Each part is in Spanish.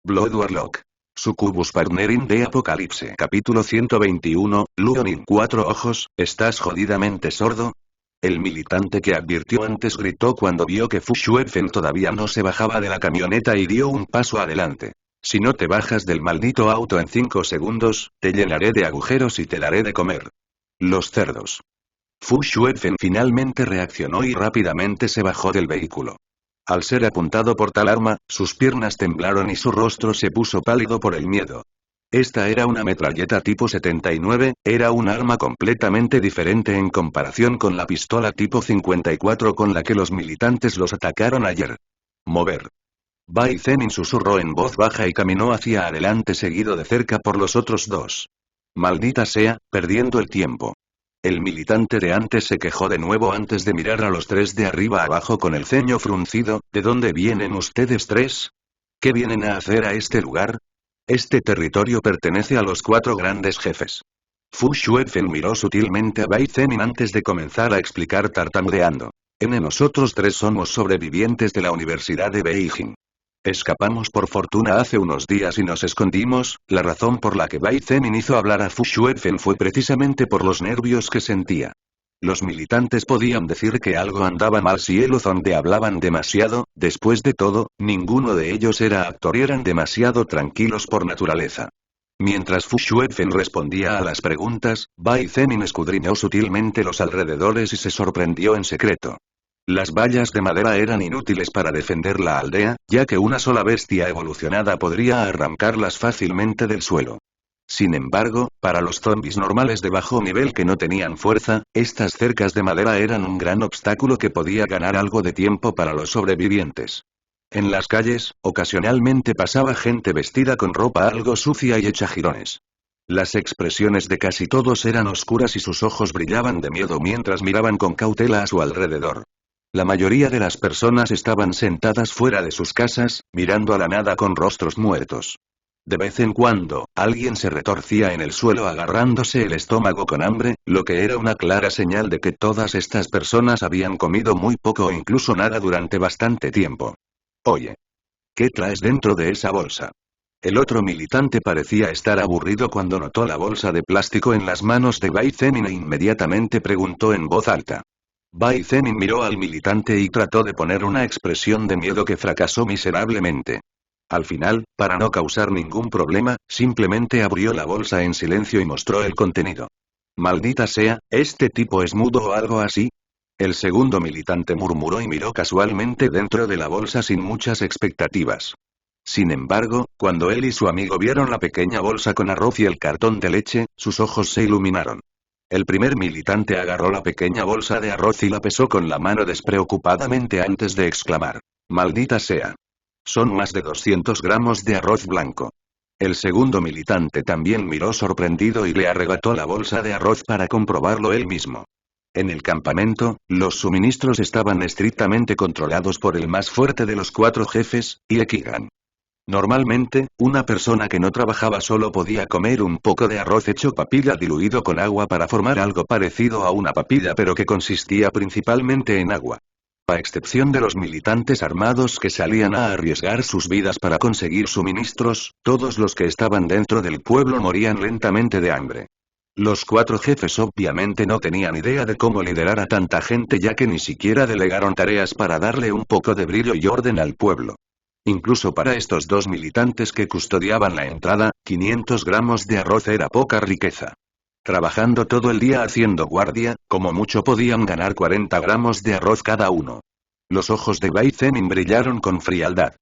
Blood Warlock. Succubus Partnering de Apocalipse. Capítulo 121, Luonin. 4 ojos, ¿estás jodidamente sordo? El militante que advirtió antes gritó cuando vio que Fu Xuefen todavía no se bajaba de la camioneta y dio un paso adelante. Si no te bajas del maldito auto en 5 segundos, te llenaré de agujeros y te daré de comer. Los cerdos. Fu Xuefen finalmente reaccionó y rápidamente se bajó del vehículo. Al ser apuntado por tal arma, sus piernas temblaron y su rostro se puso pálido por el miedo. Esta era una metralleta tipo 79, era un arma completamente diferente en comparación con la pistola tipo 54 con la que los militantes los atacaron ayer. Mover. Bai Zemin susurró en voz baja y caminó hacia adelante seguido de cerca por los otros dos. Maldita sea, perdiendo el tiempo. El militante de antes se quejó de nuevo antes de mirar a los tres de arriba abajo con el ceño fruncido. ¿De dónde vienen ustedes tres? ¿Qué vienen a hacer a este lugar? Este territorio pertenece a los 4 grandes jefes. Fu Xuefen miró sutilmente a Bai Zemin antes de comenzar a explicar tartamudeando. Nosotros 3 somos sobrevivientes de la Universidad de Beijing. Escapamos por fortuna hace unos días y nos escondimos. La razón por la que Bai Zemin hizo hablar a Fu Xuefen fue precisamente por los nervios que sentía. Los militantes podían decir que algo andaba mal si Elozonde hablaban demasiado. Después de todo, ninguno de ellos era actor y eran demasiado tranquilos por naturaleza. Mientras Fu Xuefen respondía a las preguntas, Bai Zemin escudriñó sutilmente los alrededores y se sorprendió en secreto. Las vallas de madera eran inútiles para defender la aldea, ya que una sola bestia evolucionada podría arrancarlas fácilmente del suelo. Sin embargo, para los zombis normales de bajo nivel que no tenían fuerza, estas cercas de madera eran un gran obstáculo que podía ganar algo de tiempo para los sobrevivientes. En las calles, ocasionalmente pasaba gente vestida con ropa algo sucia y hecha jirones. Las expresiones de casi todos eran oscuras y sus ojos brillaban de miedo mientras miraban con cautela a su alrededor. La mayoría de las personas estaban sentadas fuera de sus casas, mirando a la nada con rostros muertos. De vez en cuando, alguien se retorcía en el suelo agarrándose el estómago con hambre, lo que era una clara señal de que todas estas personas habían comido muy poco o incluso nada durante bastante tiempo. Oye. ¿Qué traes dentro de esa bolsa? El otro militante parecía estar aburrido cuando notó la bolsa de plástico en las manos de Bai Zemin e inmediatamente preguntó en voz alta. Bai Zemin miró al militante y trató de poner una expresión de miedo que fracasó miserablemente. Al final, para no causar ningún problema, simplemente abrió la bolsa en silencio y mostró el contenido. Maldita sea, ¿este tipo es mudo o algo así? El segundo militante murmuró y miró casualmente dentro de la bolsa sin muchas expectativas. Sin embargo, cuando él y su amigo vieron la pequeña bolsa con arroz y el cartón de leche, sus ojos se iluminaron. El primer militante agarró la pequeña bolsa de arroz y la pesó con la mano despreocupadamente antes de exclamar. Maldita sea. Son más de 200 gramos de arroz blanco. El segundo militante también miró sorprendido y le arrebató la bolsa de arroz para comprobarlo él mismo. En el campamento, los suministros estaban estrictamente controlados por el más fuerte de los 4 jefes, Iekigan. Normalmente, una persona que no trabajaba solo podía comer un poco de arroz hecho papilla diluido con agua para formar algo parecido a una papilla pero que consistía principalmente en agua. A excepción de los militantes armados que salían a arriesgar sus vidas para conseguir suministros, todos los que estaban dentro del pueblo morían lentamente de hambre. Los 4 jefes obviamente no tenían idea de cómo liderar a tanta gente ya que ni siquiera delegaron tareas para darle un poco de brillo y orden al pueblo. Incluso para estos 2 militantes que custodiaban la entrada, 500 gramos de arroz era poca riqueza. Trabajando todo el día haciendo guardia, como mucho podían ganar 40 gramos de arroz cada uno. Los ojos de Bai Zemin brillaron con frialdad.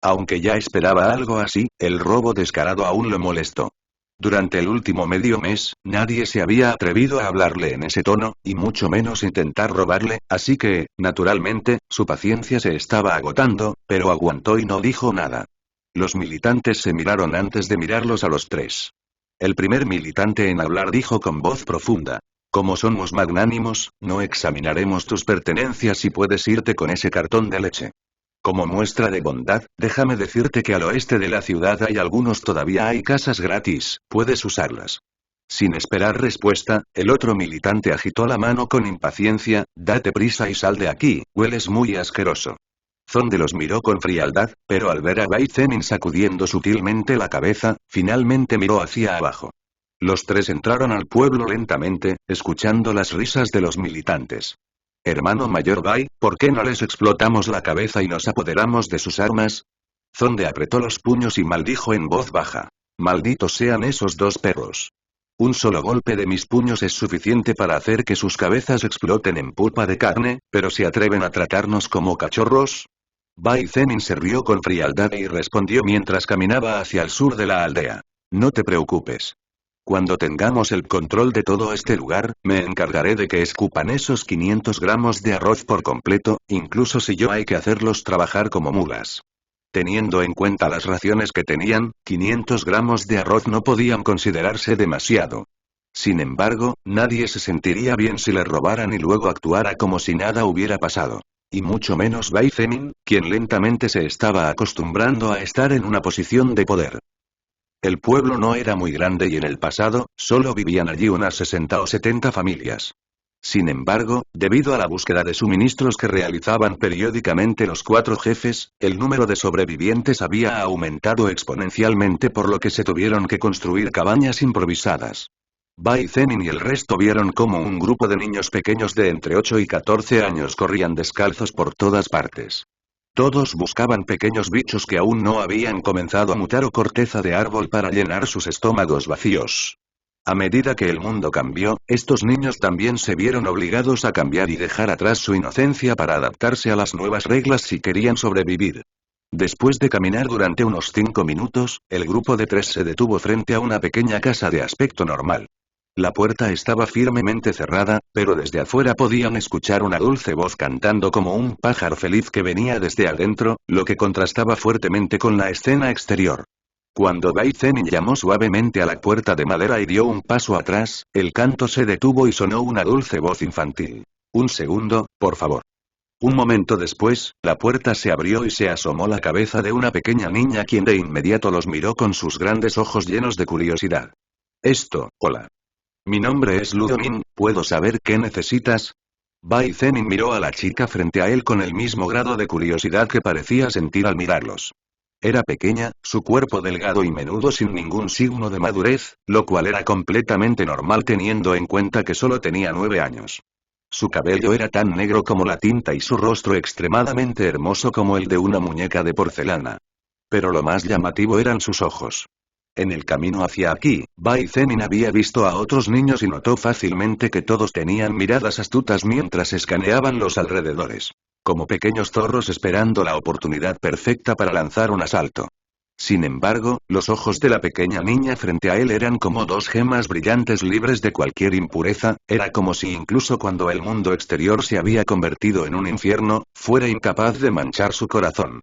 Aunque ya esperaba algo así, el robo descarado aún lo molestó. Durante el último medio mes, nadie se había atrevido a hablarle en ese tono, y mucho menos intentar robarle, así que, naturalmente, su paciencia se estaba agotando, pero aguantó y no dijo nada. Los militantes se miraron antes de mirarlos a los 3. El primer militante en hablar dijo con voz profunda. Como somos magnánimos, no examinaremos tus pertenencias y puedes irte con ese cartón de leche. Como muestra de bondad, déjame decirte que al oeste de la ciudad todavía hay casas gratis, puedes usarlas. Sin esperar respuesta, el otro militante agitó la mano con impaciencia. Date prisa y sal de aquí, hueles muy asqueroso. Zonde los miró con frialdad, pero al ver a Bai Zemin sacudiendo sutilmente la cabeza, finalmente miró hacia abajo. Los tres entraron al pueblo lentamente, escuchando las risas de los militantes. Hermano mayor Bai, ¿por qué no les explotamos la cabeza y nos apoderamos de sus armas? Zonde apretó los puños y maldijo en voz baja. Malditos sean esos dos perros. Un solo golpe de mis puños es suficiente para hacer que sus cabezas exploten en pulpa de carne, pero ¿se atreven a tratarnos como cachorros? Bai Zemin se rió con frialdad y respondió mientras caminaba hacia el sur de la aldea. No te preocupes. Cuando tengamos el control de todo este lugar, me encargaré de que escupan esos 500 gramos de arroz por completo, incluso si yo hay que hacerlos trabajar como mulas. Teniendo en cuenta las raciones que tenían, 500 gramos de arroz no podían considerarse demasiado. Sin embargo, nadie se sentiría bien si le robaran y luego actuara como si nada hubiera pasado. Y mucho menos Bai Zemin, quien lentamente se estaba acostumbrando a estar en una posición de poder. El pueblo no era muy grande y en el pasado, solo vivían allí unas 60 o 70 familias. Sin embargo, debido a la búsqueda de suministros que realizaban periódicamente los 4 jefes, el número de sobrevivientes había aumentado exponencialmente por lo que se tuvieron que construir cabañas improvisadas. Bai Zemin y el resto vieron cómo un grupo de niños pequeños de entre 8 y 14 años corrían descalzos por todas partes. Todos buscaban pequeños bichos que aún no habían comenzado a mutar o corteza de árbol para llenar sus estómagos vacíos. A medida que el mundo cambió, estos niños también se vieron obligados a cambiar y dejar atrás su inocencia para adaptarse a las nuevas reglas si querían sobrevivir. Después de caminar durante unos 5 minutos, el grupo de 3 se detuvo frente a una pequeña casa de aspecto normal. La puerta estaba firmemente cerrada, pero desde afuera podían escuchar una dulce voz cantando como un pájaro feliz que venía desde adentro, lo que contrastaba fuertemente con la escena exterior. Cuando Bai Zemin llamó suavemente a la puerta de madera y dio un paso atrás, el canto se detuvo y sonó una dulce voz infantil. Un segundo, por favor. Un momento después, la puerta se abrió y se asomó la cabeza de una pequeña niña quien de inmediato los miró con sus grandes ojos llenos de curiosidad. Hola. Mi nombre es Ludomin, ¿puedo saber qué necesitas? Bai Zemin miró a la chica frente a él con el mismo grado de curiosidad que parecía sentir al mirarlos. Era pequeña, su cuerpo delgado y menudo sin ningún signo de madurez, lo cual era completamente normal teniendo en cuenta que solo tenía 9 años. Su cabello era tan negro como la tinta y su rostro extremadamente hermoso como el de una muñeca de porcelana. Pero lo más llamativo eran sus ojos. En el camino hacia aquí, Bai Zemin había visto a otros niños y notó fácilmente que todos tenían miradas astutas mientras escaneaban los alrededores. Como pequeños zorros esperando la oportunidad perfecta para lanzar un asalto. Sin embargo, los ojos de la pequeña niña frente a él eran como 2 gemas brillantes libres de cualquier impureza, era como si incluso cuando el mundo exterior se había convertido en un infierno, fuera incapaz de manchar su corazón.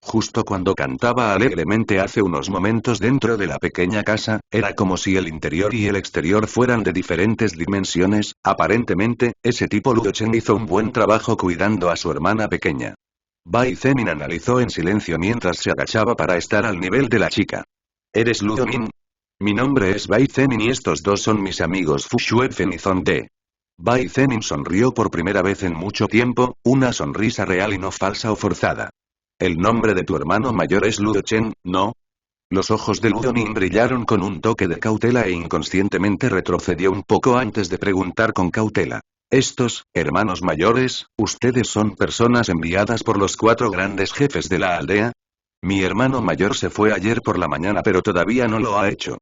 Justo cuando cantaba alegremente hace unos momentos dentro de la pequeña casa, era como si el interior y el exterior fueran de diferentes dimensiones, aparentemente, ese tipo Luo Chen hizo un buen trabajo cuidando a su hermana pequeña. Bai Zemin analizó en silencio mientras se agachaba para estar al nivel de la chica. ¿Eres Luo Min? Mi nombre es Bai Zemin y estos dos son mis amigos Fu Xuefen y Zonde. Bai Zemin sonrió por primera vez en mucho tiempo, una sonrisa real y no falsa o forzada. El nombre de tu hermano mayor es Luo Chen, ¿no? Los ojos de Luo Nin brillaron con un toque de cautela e inconscientemente retrocedió un poco antes de preguntar con cautela. Estos, hermanos mayores, ¿ustedes son personas enviadas por los 4 grandes jefes de la aldea? Mi hermano mayor se fue ayer por la mañana pero todavía no lo ha hecho.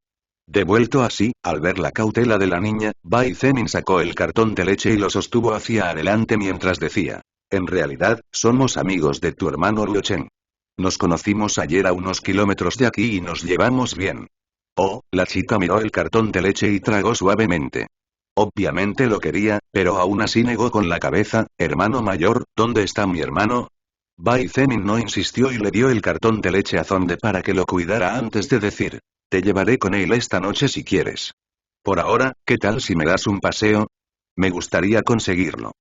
Devuelto así, al ver la cautela de la niña, Bai Zemin sacó el cartón de leche y lo sostuvo hacia adelante mientras decía. En realidad, somos amigos de tu hermano Luo Chen. Nos conocimos ayer a unos kilómetros de aquí y nos llevamos bien. Oh, la chica miró el cartón de leche y tragó suavemente. Obviamente lo quería, pero aún así negó con la cabeza. Hermano mayor, ¿dónde está mi hermano? Bai Zemin no insistió y le dio el cartón de leche a Zonde para que lo cuidara antes de decir. Te llevaré con él esta noche si quieres. Por ahora, ¿qué tal si me das un paseo? Me gustaría conseguirlo.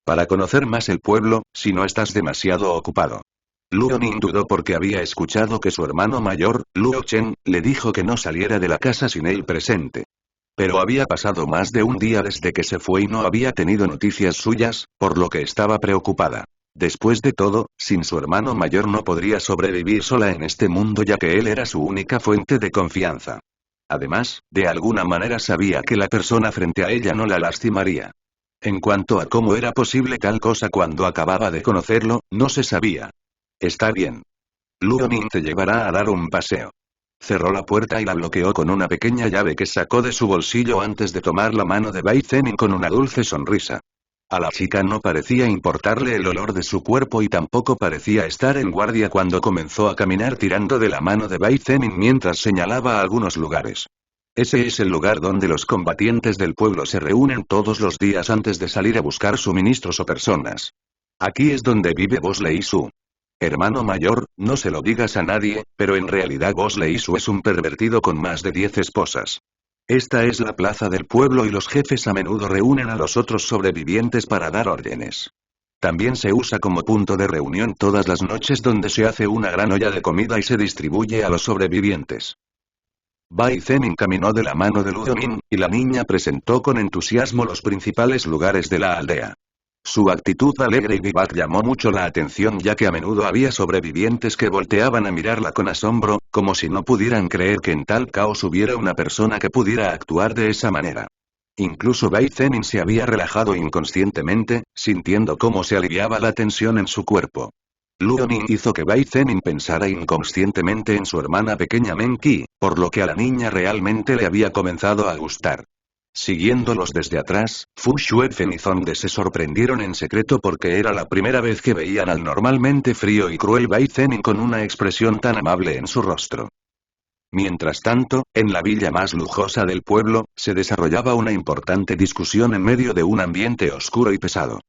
Para conocer más el pueblo, si no estás demasiado ocupado. Luo Nin dudó porque había escuchado que su hermano mayor, Luo Chen, le dijo que no saliera de la casa sin él presente. Pero había pasado más de un día desde que se fue y no había tenido noticias suyas, por lo que estaba preocupada. Después de todo, sin su hermano mayor no podría sobrevivir sola en este mundo ya que él era su única fuente de confianza. Además, de alguna manera sabía que la persona frente a ella no la lastimaría. En cuanto a cómo era posible tal cosa cuando acababa de conocerlo, no se sabía. Está bien. Luonin te llevará a dar un paseo. Cerró la puerta y la bloqueó con una pequeña llave que sacó de su bolsillo antes de tomar la mano de Bai Zemin con una dulce sonrisa. A la chica no parecía importarle el olor de su cuerpo y tampoco parecía estar en guardia cuando comenzó a caminar tirando de la mano de Bai Zemin mientras señalaba algunos lugares. Ese es el lugar donde los combatientes del pueblo se reúnen todos los días antes de salir a buscar suministros o personas. Aquí es donde vive Bosley Su. Hermano mayor, no se lo digas a nadie, pero en realidad Bosley Su es un pervertido con más de 10 esposas. Esta es la plaza del pueblo y los jefes a menudo reúnen a los otros sobrevivientes para dar órdenes. También se usa como punto de reunión todas las noches donde se hace una gran olla de comida y se distribuye a los sobrevivientes. Bai Zemin caminó de la mano de Luonin, y la niña presentó con entusiasmo los principales lugares de la aldea. Su actitud alegre y vivaz llamó mucho la atención ya que a menudo había sobrevivientes que volteaban a mirarla con asombro, como si no pudieran creer que en tal caos hubiera una persona que pudiera actuar de esa manera. Incluso Bai Zemin se había relajado inconscientemente, sintiendo cómo se aliviaba la tensión en su cuerpo. Luonin hizo que Bai Zemin pensara inconscientemente en su hermana pequeña Menki, por lo que a la niña realmente le había comenzado a gustar. Siguiéndolos desde atrás, Fu Xuefen y Zonde se sorprendieron en secreto porque era la primera vez que veían al normalmente frío y cruel Bai Zemin con una expresión tan amable en su rostro. Mientras tanto, en la villa más lujosa del pueblo, se desarrollaba una importante discusión en medio de un ambiente oscuro y pesado.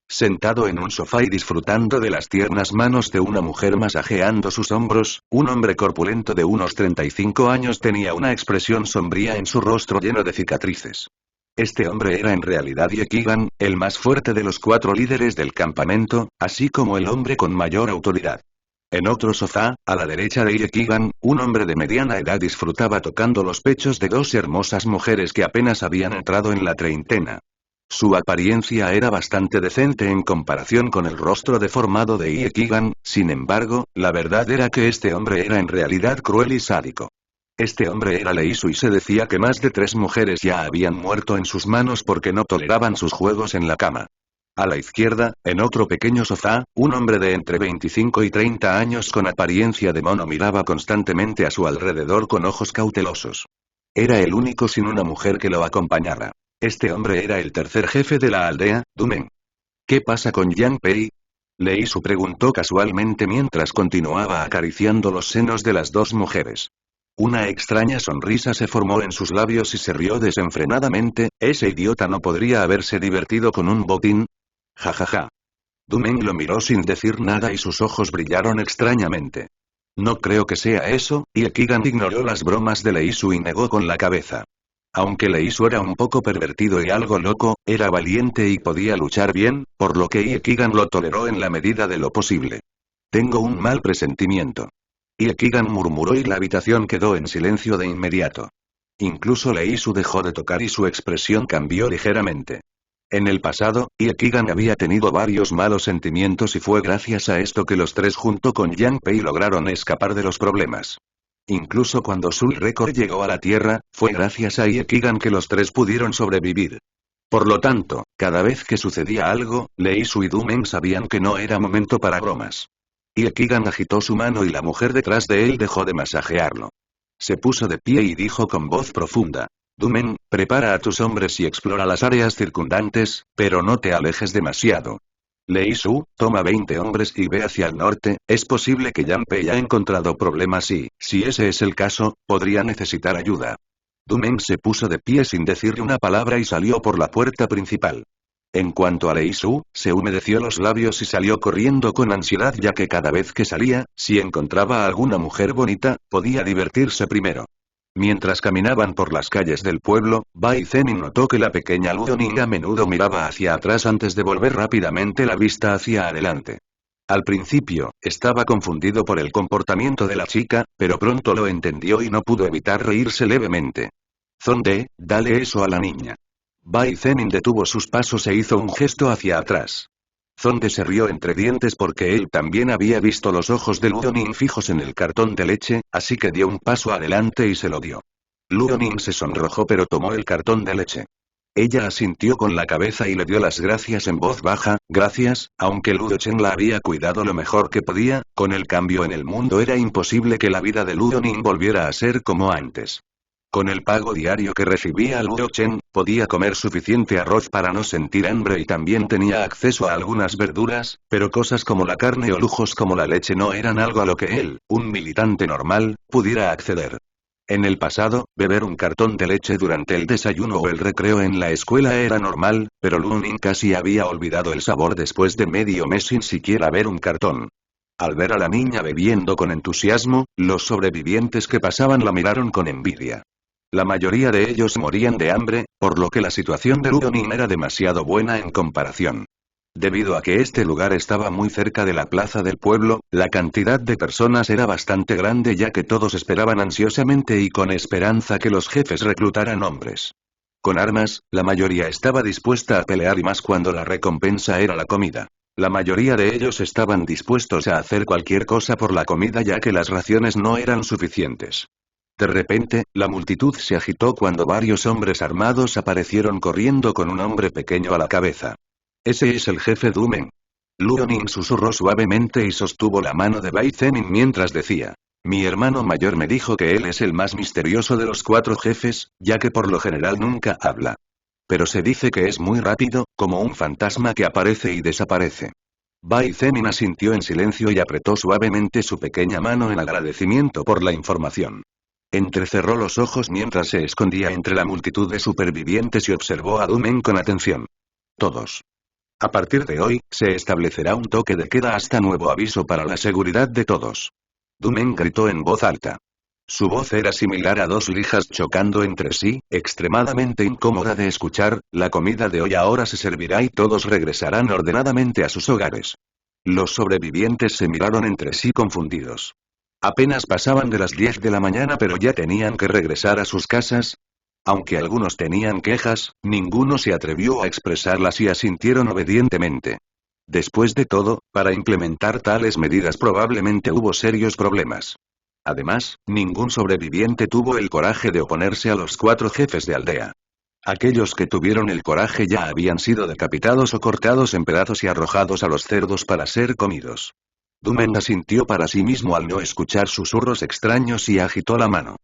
Sentado en un sofá y disfrutando de las tiernas manos de una mujer masajeando sus hombros, un hombre corpulento de unos 35 años tenía una expresión sombría en su rostro lleno de cicatrices. Este hombre era en realidad Yekigan, el más fuerte de los 4 líderes del campamento, así como el hombre con mayor autoridad. En otro sofá, a la derecha de Yekigan, un hombre de mediana edad disfrutaba tocando los pechos de 2 hermosas mujeres que apenas habían entrado en la treintena. Su apariencia era bastante decente en comparación con el rostro deformado de Yekigan, sin embargo, la verdad era que este hombre era en realidad cruel y sádico. Este hombre era Leisu y se decía que más de 3 mujeres ya habían muerto en sus manos porque no toleraban sus juegos en la cama. A la izquierda, en otro pequeño sofá, un hombre de entre 25 y 30 años con apariencia de mono miraba constantemente a su alrededor con ojos cautelosos. Era el único sin una mujer que lo acompañara. Este hombre era el tercer jefe de la aldea, Dumen. ¿Qué pasa con Yang Pei? Leisu preguntó casualmente mientras continuaba acariciando los senos de las 2 mujeres. Una extraña sonrisa se formó en sus labios y se rió desenfrenadamente. ¿Ese idiota no podría haberse divertido con un botín? Jajaja. Dumen lo miró sin decir nada y sus ojos brillaron extrañamente. No creo que sea eso, y Yekigan ignoró las bromas de Leisu y negó con la cabeza. Aunque Leisu era un poco pervertido y algo loco, era valiente y podía luchar bien, por lo que Yekigan lo toleró en la medida de lo posible. Tengo un mal presentimiento. Yekigan murmuró y la habitación quedó en silencio de inmediato. Incluso Leisu dejó de tocar y su expresión cambió ligeramente. En el pasado, Yekigan había tenido varios malos sentimientos y fue gracias a esto que los 3 junto con Yang Pei lograron escapar de los problemas. Incluso cuando Soul Record llegó a la Tierra, fue gracias a Yekigan que los 3 pudieron sobrevivir. Por lo tanto, cada vez que sucedía algo, Leisu y Dumen sabían que no era momento para bromas. Yekigan agitó su mano y la mujer detrás de él dejó de masajearlo. Se puso de pie y dijo con voz profunda. Dumen, prepara a tus hombres y explora las áreas circundantes, pero no te alejes demasiado. Leisu, toma 20 hombres y ve hacia el norte. Es posible que Yang Pei haya encontrado problemas y, si ese es el caso, podría necesitar ayuda. Dumen se puso de pie sin decirle una palabra y salió por la puerta principal. En cuanto a Leisu, se humedeció los labios y salió corriendo con ansiedad ya que cada vez que salía, si encontraba a alguna mujer bonita, podía divertirse primero. Mientras caminaban por las calles del pueblo, Bai Zemin notó que la pequeña Luonin a menudo miraba hacia atrás antes de volver rápidamente la vista hacia adelante. Al principio, estaba confundido por el comportamiento de la chica, pero pronto lo entendió y no pudo evitar reírse levemente. Zonde, dale eso a la niña. Bai Zemin detuvo sus pasos e hizo un gesto hacia atrás. Zonde se rió entre dientes porque él también había visto los ojos de Luonin fijos en el cartón de leche, así que dio un paso adelante y se lo dio. Luonin se sonrojó pero tomó el cartón de leche. Ella asintió con la cabeza y le dio las gracias en voz baja, gracias, aunque Luo Chen la había cuidado lo mejor que podía, con el cambio en el mundo era imposible que la vida de Luonin volviera a ser como antes. Con el pago diario que recibía Luo Chen, podía comer suficiente arroz para no sentir hambre y también tenía acceso a algunas verduras, pero cosas como la carne o lujos como la leche no eran algo a lo que él, un militante normal, pudiera acceder. En el pasado, beber un cartón de leche durante el desayuno o el recreo en la escuela era normal, pero Luonin casi había olvidado el sabor después de medio mes sin siquiera ver un cartón. Al ver a la niña bebiendo con entusiasmo, los sobrevivientes que pasaban la miraron con envidia. La mayoría de ellos morían de hambre, por lo que la situación de Luonin era demasiado buena en comparación. Debido a que este lugar estaba muy cerca de la plaza del pueblo, la cantidad de personas era bastante grande ya que todos esperaban ansiosamente y con esperanza que los jefes reclutaran hombres. Con armas, la mayoría estaba dispuesta a pelear y más cuando la recompensa era la comida. La mayoría de ellos estaban dispuestos a hacer cualquier cosa por la comida ya que las raciones no eran suficientes. De repente, la multitud se agitó cuando varios hombres armados aparecieron corriendo con un hombre pequeño a la cabeza. Ese es el jefe Dumen. Luonin susurró suavemente y sostuvo la mano de Bai Zemin mientras decía. Mi hermano mayor me dijo que él es el más misterioso de los 4 jefes, ya que por lo general nunca habla. Pero se dice que es muy rápido, como un fantasma que aparece y desaparece. Bai Zemin asintió en silencio y apretó suavemente su pequeña mano en agradecimiento por la información. Entrecerró los ojos mientras se escondía entre la multitud de supervivientes y observó a Dumen con atención. Todos. A partir de hoy, se establecerá un toque de queda hasta nuevo aviso para la seguridad de todos. Dumen gritó en voz alta. Su voz era similar a 2 lijas chocando entre sí, extremadamente incómoda de escuchar, la comida de hoy ahora se servirá y todos regresarán ordenadamente a sus hogares. Los sobrevivientes se miraron entre sí confundidos. Apenas pasaban de las 10 de la mañana pero ya tenían que regresar a sus casas. Aunque algunos tenían quejas, ninguno se atrevió a expresarlas y asintieron obedientemente. Después de todo, para implementar tales medidas probablemente hubo serios problemas. Además, ningún sobreviviente tuvo el coraje de oponerse a los 4 jefes de aldea. Aquellos que tuvieron el coraje ya habían sido decapitados o cortados en pedazos y arrojados a los cerdos para ser comidos. Dumen asintió para sí mismo al no escuchar susurros extraños y agitó la mano.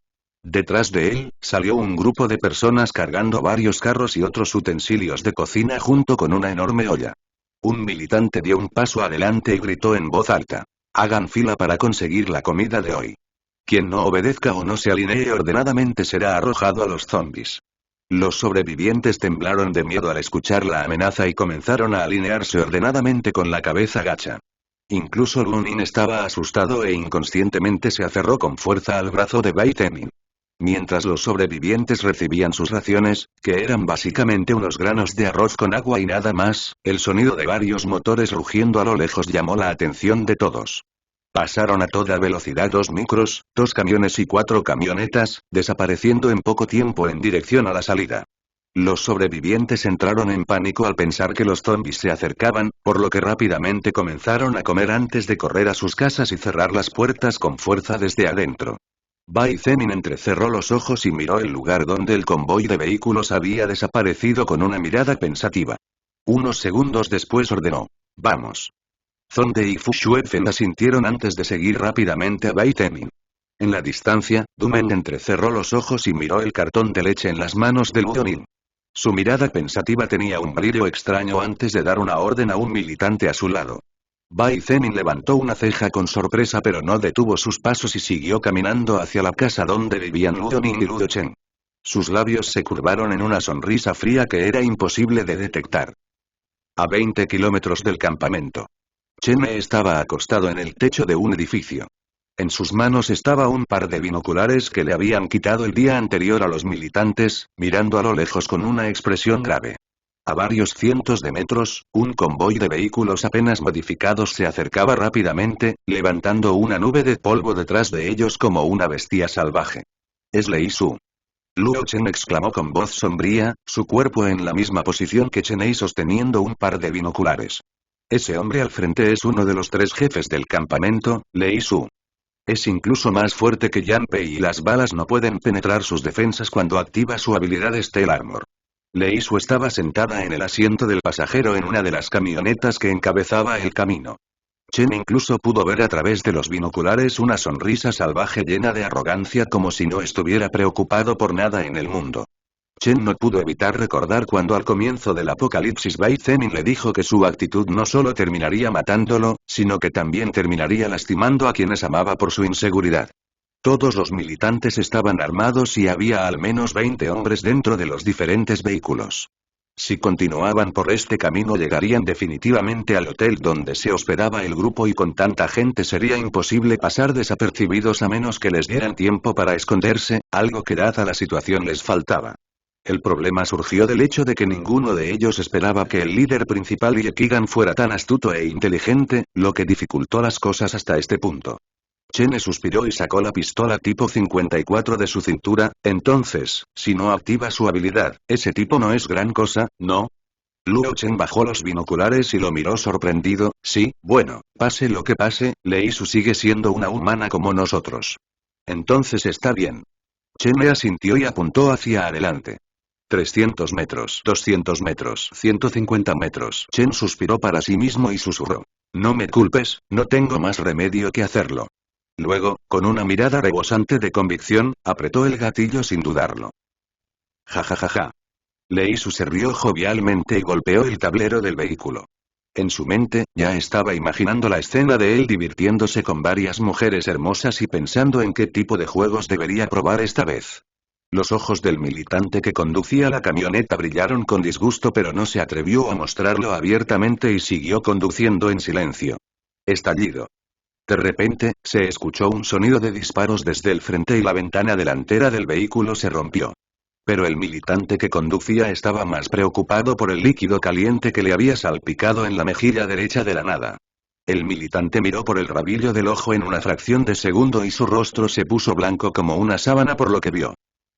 Detrás de él, salió un grupo de personas cargando varios carros y otros utensilios de cocina junto con una enorme olla. Un militante dio un paso adelante y gritó en voz alta. Hagan fila para conseguir la comida de hoy. Quien no obedezca o no se alinee ordenadamente será arrojado a los zombies. Los sobrevivientes temblaron de miedo al escuchar la amenaza y comenzaron a alinearse ordenadamente con la cabeza gacha. Incluso Luonin estaba asustado e inconscientemente se aferró con fuerza al brazo de Bai Zemin. Mientras los sobrevivientes recibían sus raciones, que eran básicamente unos granos de arroz con agua y nada más, el sonido de varios motores rugiendo a lo lejos llamó la atención de todos. Pasaron a toda velocidad 2 micros, 2 camiones y 4 camionetas, desapareciendo en poco tiempo en dirección a la salida. Los sobrevivientes entraron en pánico al pensar que los zombies se acercaban, por lo que rápidamente comenzaron a comer antes de correr a sus casas y cerrar las puertas con fuerza desde adentro. Bai Zemin entrecerró los ojos y miró el lugar donde el convoy de vehículos había desaparecido con una mirada pensativa. Unos segundos después ordenó. Vamos. Zonde y Fu Xuefen asintieron antes de seguir rápidamente a Bai Zemin. En la distancia, Dumen entrecerró los ojos y miró el cartón de leche en las manos de Luonin. Su mirada pensativa tenía un brillo extraño antes de dar una orden a un militante a su lado. Bai Zemin levantó una ceja con sorpresa pero no detuvo sus pasos y siguió caminando hacia la casa donde vivían Luonin y Luo Chen. Sus labios se curvaron en una sonrisa fría que era imposible de detectar. A 20 kilómetros del campamento. Chen estaba acostado en el techo de un edificio. En sus manos estaba un par de binoculares que le habían quitado el día anterior a los militantes, mirando a lo lejos con una expresión grave. A varios cientos de metros, un convoy de vehículos apenas modificados se acercaba rápidamente, levantando una nube de polvo detrás de ellos como una bestia salvaje. Es Lei Su. Luo Chen exclamó con voz sombría, su cuerpo en la misma posición que Chenei sosteniendo un par de binoculares. Ese hombre al frente es uno de los 3 jefes del campamento, Lei Su. Es incluso más fuerte que Yanpei y las balas no pueden penetrar sus defensas cuando activa su habilidad Steel Armor. Lei Su estaba sentada en el asiento del pasajero en una de las camionetas que encabezaba el camino. Chen incluso pudo ver a través de los binoculares una sonrisa salvaje llena de arrogancia como si no estuviera preocupado por nada en el mundo. Chen no pudo evitar recordar cuando al comienzo del apocalipsis Bai Zemin le dijo que su actitud no solo terminaría matándolo, sino que también terminaría lastimando a quienes amaba por su inseguridad. Todos los militantes estaban armados y había al menos 20 hombres dentro de los diferentes vehículos. Si continuaban por este camino llegarían definitivamente al hotel donde se hospedaba el grupo y con tanta gente sería imposible pasar desapercibidos a menos que les dieran tiempo para esconderse, algo que dada la situación les faltaba. El problema surgió del hecho de que ninguno de ellos esperaba que el líder principal Iekigan fuera tan astuto e inteligente, lo que dificultó las cosas hasta este punto. Chen suspiró y sacó la pistola tipo 54 de su cintura. Entonces, si no activa su habilidad, ese tipo no es gran cosa, ¿no? Luo Chen bajó los binoculares y lo miró sorprendido. Sí, bueno, pase lo que pase, Lei Su sigue siendo una humana como nosotros. Entonces está bien. Chen asintió y apuntó hacia adelante. 300 metros, 200 metros, 150 metros. Chen suspiró para sí mismo y susurró. No me culpes, no tengo más remedio que hacerlo. Luego, con una mirada rebosante de convicción, apretó el gatillo sin dudarlo. Ja ja ja ja. Lei Su se rió jovialmente y golpeó el tablero del vehículo. En su mente, ya estaba imaginando la escena de él divirtiéndose con varias mujeres hermosas y pensando en qué tipo de juegos debería probar esta vez. Los ojos del militante que conducía la camioneta brillaron con disgusto pero no se atrevió a mostrarlo abiertamente y siguió conduciendo en silencio. Estallido. De repente, se escuchó un sonido de disparos desde el frente y la ventana delantera del vehículo se rompió. Pero el militante que conducía estaba más preocupado por el líquido caliente que le había salpicado en la mejilla derecha de la nada. El militante miró por el rabillo del ojo en una fracción de segundo y su rostro se puso blanco como una sábana por lo que vio.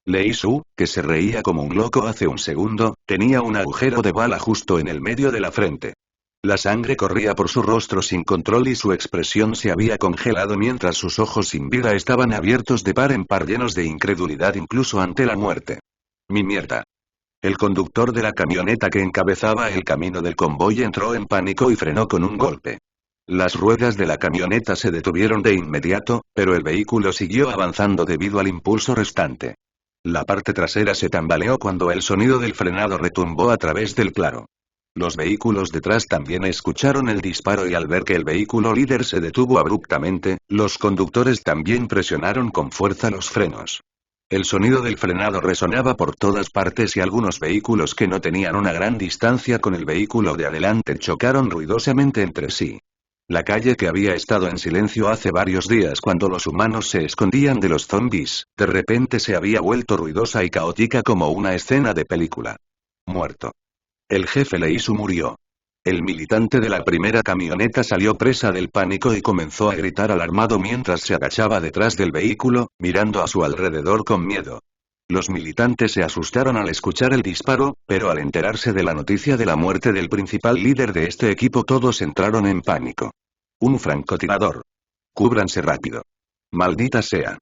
Lei Su, que se reía como un loco hace un segundo, tenía un agujero de bala justo en el medio de la frente. La sangre corría por su rostro sin control y su expresión se había congelado mientras sus ojos sin vida estaban abiertos de par en par llenos de incredulidad incluso ante la muerte. ¡Mi mierda! El conductor de la camioneta que encabezaba el camino del convoy entró en pánico y frenó con un golpe. Las ruedas de la camioneta se detuvieron de inmediato, pero el vehículo siguió avanzando debido al impulso restante. La parte trasera se tambaleó cuando el sonido del frenado retumbó a través del claro. Los vehículos detrás también escucharon el disparo y al ver que el vehículo líder se detuvo abruptamente, los conductores también presionaron con fuerza los frenos. El sonido del frenado resonaba por todas partes y algunos vehículos que no tenían una gran distancia con el vehículo de adelante chocaron ruidosamente entre sí. La calle que había estado en silencio hace varios días cuando los humanos se escondían de los zombies, de repente se había vuelto ruidosa y caótica como una escena de película. Muerto. El jefe Lei Su murió. El militante de la primera camioneta salió presa del pánico y comenzó a gritar alarmado mientras se agachaba detrás del vehículo, mirando a su alrededor con miedo. Los militantes se asustaron al escuchar el disparo, pero al enterarse de la noticia de la muerte del principal líder de este equipo todos entraron en pánico. Un francotirador. Cúbranse rápido. Maldita sea.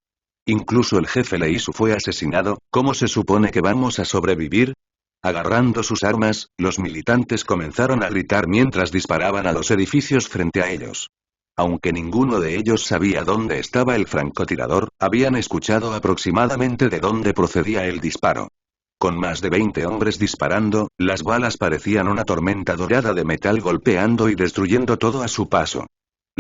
Incluso el jefe Lei Su fue asesinado, ¿cómo se supone que vamos a sobrevivir? Agarrando sus armas, los militantes comenzaron a gritar mientras disparaban a los edificios frente a ellos. Aunque ninguno de ellos sabía dónde estaba el francotirador, habían escuchado aproximadamente de dónde procedía el disparo. Con más de 20 hombres disparando, las balas parecían una tormenta dorada de metal golpeando y destruyendo todo a su paso.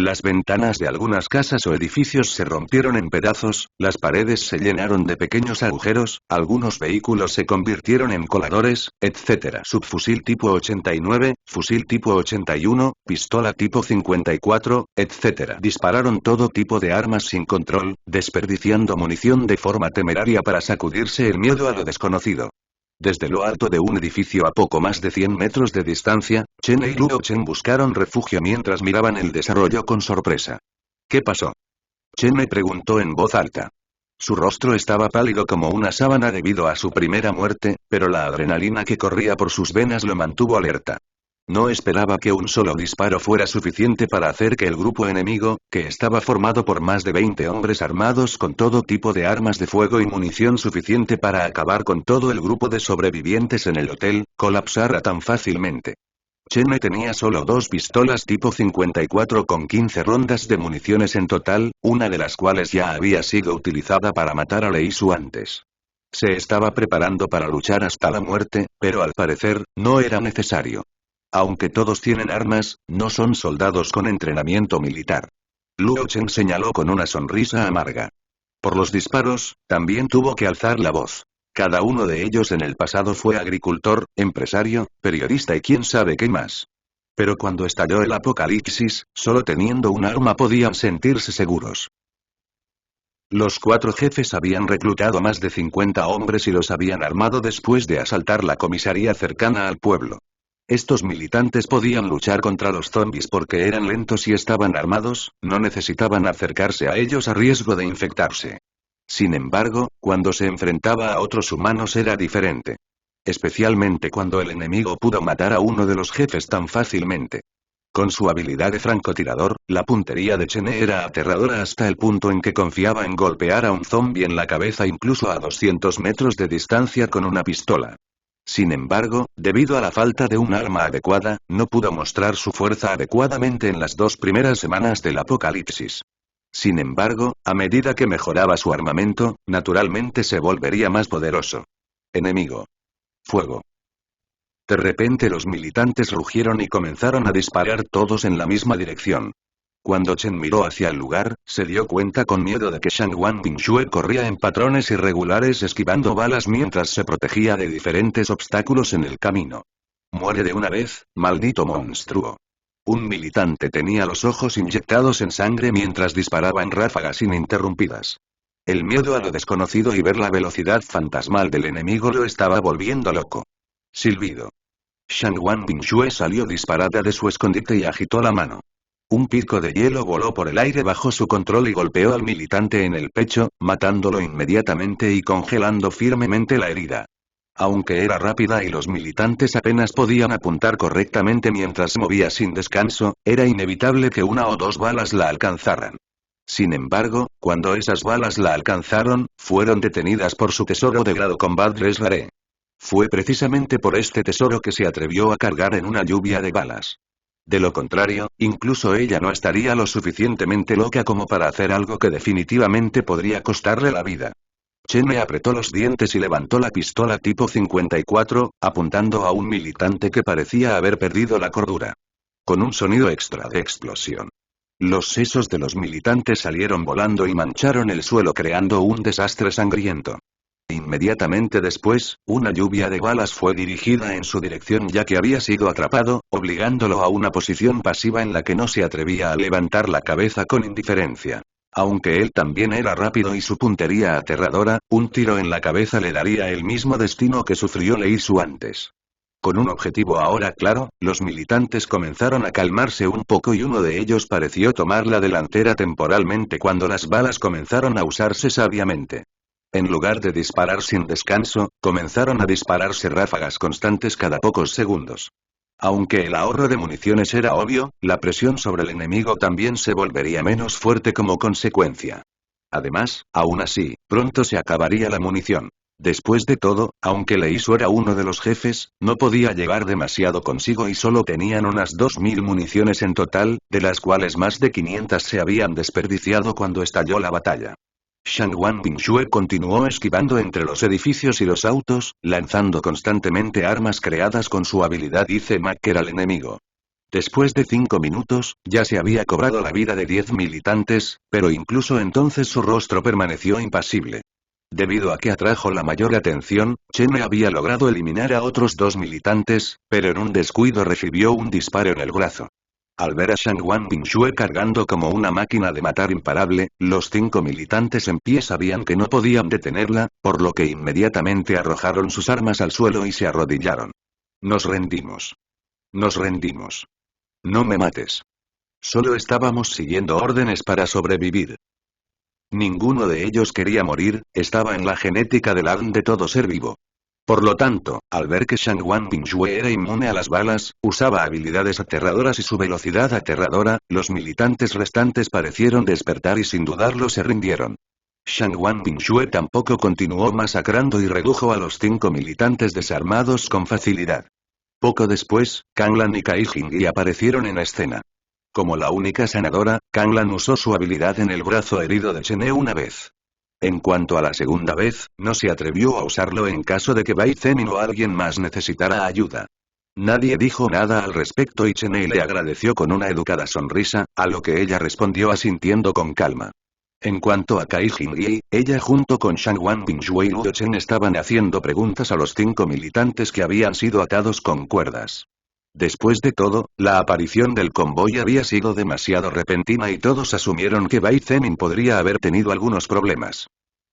Las ventanas de algunas casas o edificios se rompieron en pedazos, las paredes se llenaron de pequeños agujeros, algunos vehículos se convirtieron en coladores, etc. Subfusil tipo 89, fusil tipo 81, pistola tipo 54, etc. Dispararon todo tipo de armas sin control, desperdiciando munición de forma temeraria para sacudirse el miedo a lo desconocido. Desde lo alto de un edificio a poco más de 100 metros de distancia, Chen y Luo Chen buscaron refugio mientras miraban el desarrollo con sorpresa. ¿Qué pasó? Chen me preguntó en voz alta. Su rostro estaba pálido como una sábana debido a su primera muerte, pero la adrenalina que corría por sus venas lo mantuvo alerta. No esperaba que un solo disparo fuera suficiente para hacer que el grupo enemigo, que estaba formado por más de 20 hombres armados con todo tipo de armas de fuego y munición suficiente para acabar con todo el grupo de sobrevivientes en el hotel, colapsara tan fácilmente. Chene tenía solo 2 pistolas tipo 54 con 15 rondas de municiones en total, una de las cuales ya había sido utilizada para matar a Lee Su antes. Se estaba preparando para luchar hasta la muerte, pero al parecer, no era necesario. Aunque todos tienen armas, no son soldados con entrenamiento militar. Luo Chen señaló con una sonrisa amarga. Por los disparos, también tuvo que alzar la voz. Cada uno de ellos en el pasado fue agricultor, empresario, periodista y quién sabe qué más. Pero cuando estalló el apocalipsis, solo teniendo un arma podían sentirse seguros. Los 4 jefes habían reclutado más de 50 hombres y los habían armado después de asaltar la comisaría cercana al pueblo. Estos militantes podían luchar contra los zombies porque eran lentos y estaban armados, no necesitaban acercarse a ellos a riesgo de infectarse. Sin embargo, cuando se enfrentaba a otros humanos era diferente. Especialmente cuando el enemigo pudo matar a uno de los jefes tan fácilmente. Con su habilidad de francotirador, la puntería de Chene era aterradora hasta el punto en que confiaba en golpear a un zombie en la cabeza incluso a 200 metros de distancia con una pistola. Sin embargo, debido a la falta de un arma adecuada, no pudo mostrar su fuerza adecuadamente en las 2 primeras semanas del apocalipsis. Sin embargo, a medida que mejoraba su armamento, naturalmente se volvería más poderoso. Enemigo. Fuego. De repente los militantes rugieron y comenzaron a disparar todos en la misma dirección. Cuando Chen miró hacia el lugar, se dio cuenta con miedo de que Shangwan Bingshue corría en patrones irregulares esquivando balas mientras se protegía de diferentes obstáculos en el camino. Muere de una vez, maldito monstruo. Un militante tenía los ojos inyectados en sangre mientras disparaba en ráfagas ininterrumpidas. El miedo a lo desconocido y ver la velocidad fantasmal del enemigo lo estaba volviendo loco. Silbido. Shangwan Bingshue salió disparada de su escondite y agitó la mano. Un pico de hielo voló por el aire bajo su control y golpeó al militante en el pecho, matándolo inmediatamente y congelando firmemente la herida. Aunque era rápida y los militantes apenas podían apuntar correctamente mientras se movía sin descanso, era inevitable que 1 o 2 balas la alcanzaran. Sin embargo, cuando esas balas la alcanzaron, fueron detenidas por su tesoro de grado Combat Res Rare. Fue precisamente por este tesoro que se atrevió a cargar en una lluvia de balas. De lo contrario, incluso ella no estaría lo suficientemente loca como para hacer algo que definitivamente podría costarle la vida. Chene apretó los dientes y levantó la pistola tipo 54, apuntando a un militante que parecía haber perdido la cordura. Con un sonido extra de explosión. Los sesos de los militantes salieron volando y mancharon el suelo creando un desastre sangriento. Inmediatamente después, una lluvia de balas fue dirigida en su dirección ya que había sido atrapado, obligándolo a una posición pasiva en la que no se atrevía a levantar la cabeza con indiferencia. Aunque él también era rápido y su puntería aterradora, un tiro en la cabeza le daría el mismo destino que sufrió Lee Su antes. Con un objetivo ahora claro, los militantes comenzaron a calmarse un poco y uno de ellos pareció tomar la delantera temporalmente cuando las balas comenzaron a usarse sabiamente. En lugar de disparar sin descanso, comenzaron a dispararse ráfagas constantes cada pocos segundos. Aunque el ahorro de municiones era obvio, la presión sobre el enemigo también se volvería menos fuerte como consecuencia. Además, aún así, pronto se acabaría la munición. Después de todo, aunque Lee Su era uno de los jefes, no podía llevar demasiado consigo y solo tenían unas 2000 municiones en total, de las cuales más de 500 se habían desperdiciado cuando estalló la batalla. Shangwan Bingshue continuó esquivando entre los edificios y los autos, lanzando constantemente armas creadas con su habilidad Ice-Maker al enemigo. Después de 5 minutos, ya se había cobrado la vida de 10 militantes, pero incluso entonces su rostro permaneció impasible. Debido a que atrajo la mayor atención, Chene había logrado eliminar a otros 2 militantes, pero en un descuido recibió un disparo en el brazo. Al ver a Shangwan Bingshue cargando como una máquina de matar imparable, los 5 militantes en pie sabían que no podían detenerla, por lo que inmediatamente arrojaron sus armas al suelo y se arrodillaron. Nos rendimos. Nos rendimos. No me mates. Solo estábamos siguiendo órdenes para sobrevivir. Ninguno de ellos quería morir, estaba en la genética del ADN de todo ser vivo. Por lo tanto, al ver que Shangwan Bingjue era inmune a las balas, usaba habilidades aterradoras y su velocidad aterradora, los militantes restantes parecieron despertar y sin dudarlo se rindieron. Shangwan Bingjue tampoco continuó masacrando y redujo a los 5 militantes desarmados con facilidad. Poco después, Kanglan y Kai Jingyi aparecieron en escena. Como la única sanadora, Kanglan usó su habilidad en el brazo herido de Chene una vez. En cuanto a la segunda vez, no se atrevió a usarlo en caso de que Bai Zemin o alguien más necesitara ayuda. Nadie dijo nada al respecto y Chene le agradeció con una educada sonrisa, a lo que ella respondió asintiendo con calma. En cuanto a Kai Jingyi, ella junto con Shangwan Bingjue y Luo Chen estaban haciendo preguntas a los 5 militantes que habían sido atados con cuerdas. Después de todo, la aparición del convoy había sido demasiado repentina y todos asumieron que Bai Zemin podría haber tenido algunos problemas.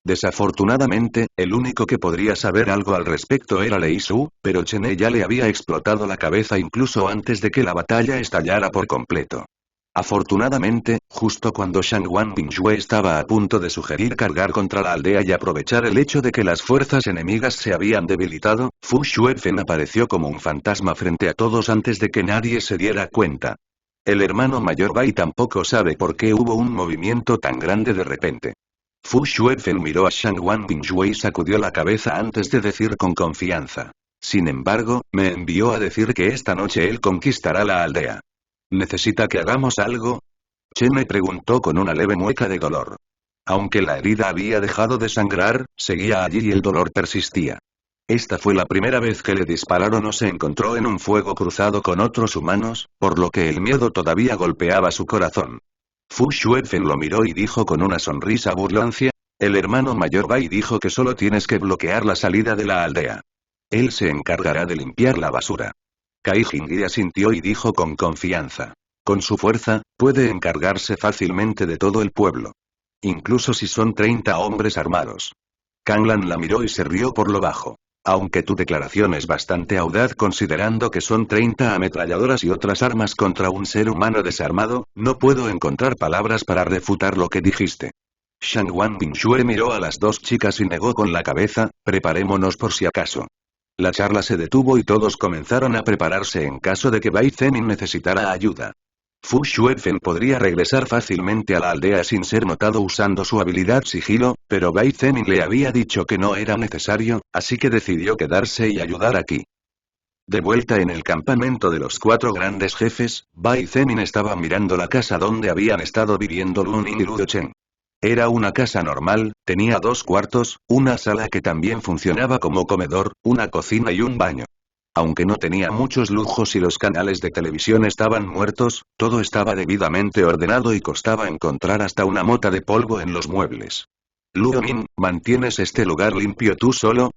Desafortunadamente, el único que podría saber algo al respecto era Lei Su, pero Chene ya le había explotado la cabeza incluso antes de que la batalla estallara por completo. Afortunadamente, justo cuando Shangwan Bingjue estaba a punto de sugerir cargar contra la aldea y aprovechar el hecho de que las fuerzas enemigas se habían debilitado, Fu Xuefen apareció como un fantasma frente a todos antes de que nadie se diera cuenta. El hermano mayor Bai tampoco sabe por qué hubo un movimiento tan grande de repente. Fu Xuefen miró a Shangwan Bingjue y sacudió la cabeza antes de decir con confianza. Sin embargo, me envió a decir que esta noche él conquistará la aldea. ¿Necesita que hagamos algo? Chen me preguntó con una leve mueca de dolor. Aunque la herida había dejado de sangrar, seguía allí y el dolor persistía. Esta fue la primera vez que le dispararon o se encontró en un fuego cruzado con otros humanos, por lo que el miedo todavía golpeaba su corazón. Fu Xuefen lo miró y dijo con una sonrisa burlancia, el hermano mayor Bai dijo que solo tienes que bloquear la salida de la aldea. Él se encargará de limpiar la basura. Kai Jingyi asintió y dijo con confianza. Con su fuerza, puede encargarse fácilmente de todo el pueblo. Incluso si son 30 hombres armados. Kanglan la miró y se rió por lo bajo. Aunque tu declaración es bastante audaz considerando que son 30 ametralladoras y otras armas contra un ser humano desarmado, no puedo encontrar palabras para refutar lo que dijiste. Shangwan Bingjue miró a las 2 chicas y negó con la cabeza, preparémonos por si acaso. La charla se detuvo y todos comenzaron a prepararse en caso de que Bai Zemin necesitara ayuda. Fu Xuefen podría regresar fácilmente a la aldea sin ser notado usando su habilidad sigilo, pero Bai Zemin le había dicho que no era necesario, así que decidió quedarse y ayudar aquí. De vuelta en el campamento de los 4 grandes jefes, Bai Zemin estaba mirando la casa donde habían estado viviendo Lunin y Luo Chen. Era una casa normal, tenía 2 cuartos, una sala que también funcionaba como comedor, una cocina y un baño. Aunque no tenía muchos lujos y los canales de televisión estaban muertos, todo estaba debidamente ordenado y costaba encontrar hasta una mota de polvo en los muebles. Luo Min, ¿mantienes este lugar limpio tú solo?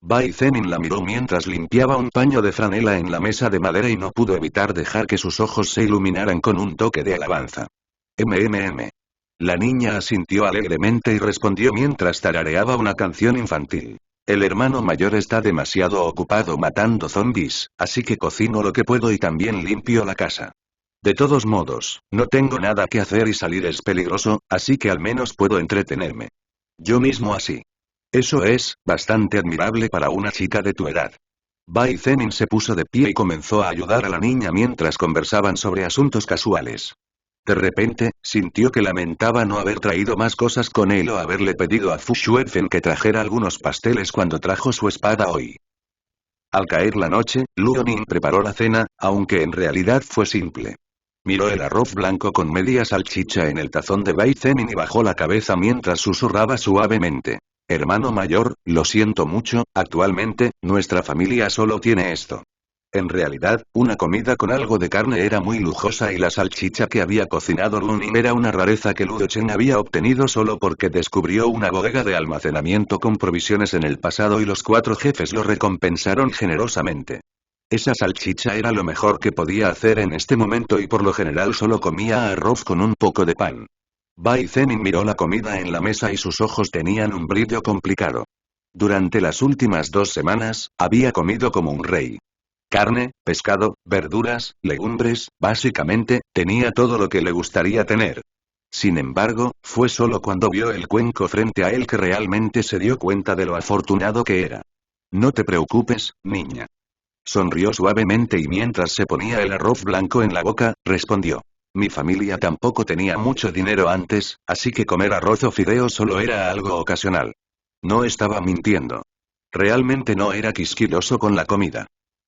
Bai Zemin la miró mientras limpiaba un paño de franela en la mesa de madera y no pudo evitar dejar que sus ojos se iluminaran con un toque de alabanza. MMM. La niña asintió alegremente y respondió mientras tarareaba una canción infantil. El hermano mayor está demasiado ocupado matando zombies, así que cocino lo que puedo y también limpio la casa. De todos modos, no tengo nada que hacer y salir es peligroso, así que al menos puedo entretenerme. Yo mismo así. Eso es, bastante admirable para una chica de tu edad. Bai Zemin se puso de pie y comenzó a ayudar a la niña mientras conversaban sobre asuntos casuales. De repente, sintió que lamentaba no haber traído más cosas con él o haberle pedido a Fu Xuefen que trajera algunos pasteles cuando trajo su espada hoy. Al caer la noche, Luo Ning preparó la cena, aunque en realidad fue simple. Miró el arroz blanco con media salchicha en el tazón de Bai Zemin y bajó la cabeza mientras susurraba suavemente. Hermano mayor, lo siento mucho, actualmente, nuestra familia solo tiene esto. En realidad, una comida con algo de carne era muy lujosa y la salchicha que había cocinado Lunin era una rareza que Luo Chen había obtenido solo porque descubrió una bodega de almacenamiento con provisiones en el pasado y los 4 jefes lo recompensaron generosamente. Esa salchicha era lo mejor que podía hacer en este momento y por lo general solo comía arroz con un poco de pan. Bai Zemin miró la comida en la mesa y sus ojos tenían un brillo complicado. Durante las últimas 2 semanas, había comido como un rey. Carne, pescado, verduras, legumbres, básicamente, tenía todo lo que le gustaría tener. Sin embargo, fue solo cuando vio el cuenco frente a él que realmente se dio cuenta de lo afortunado que era. No te preocupes, niña. Sonrió suavemente y mientras se ponía el arroz blanco en la boca, respondió. Mi familia tampoco tenía mucho dinero antes, así que comer arroz o fideos solo era algo ocasional. No estaba mintiendo. Realmente no era quisquilloso con la comida.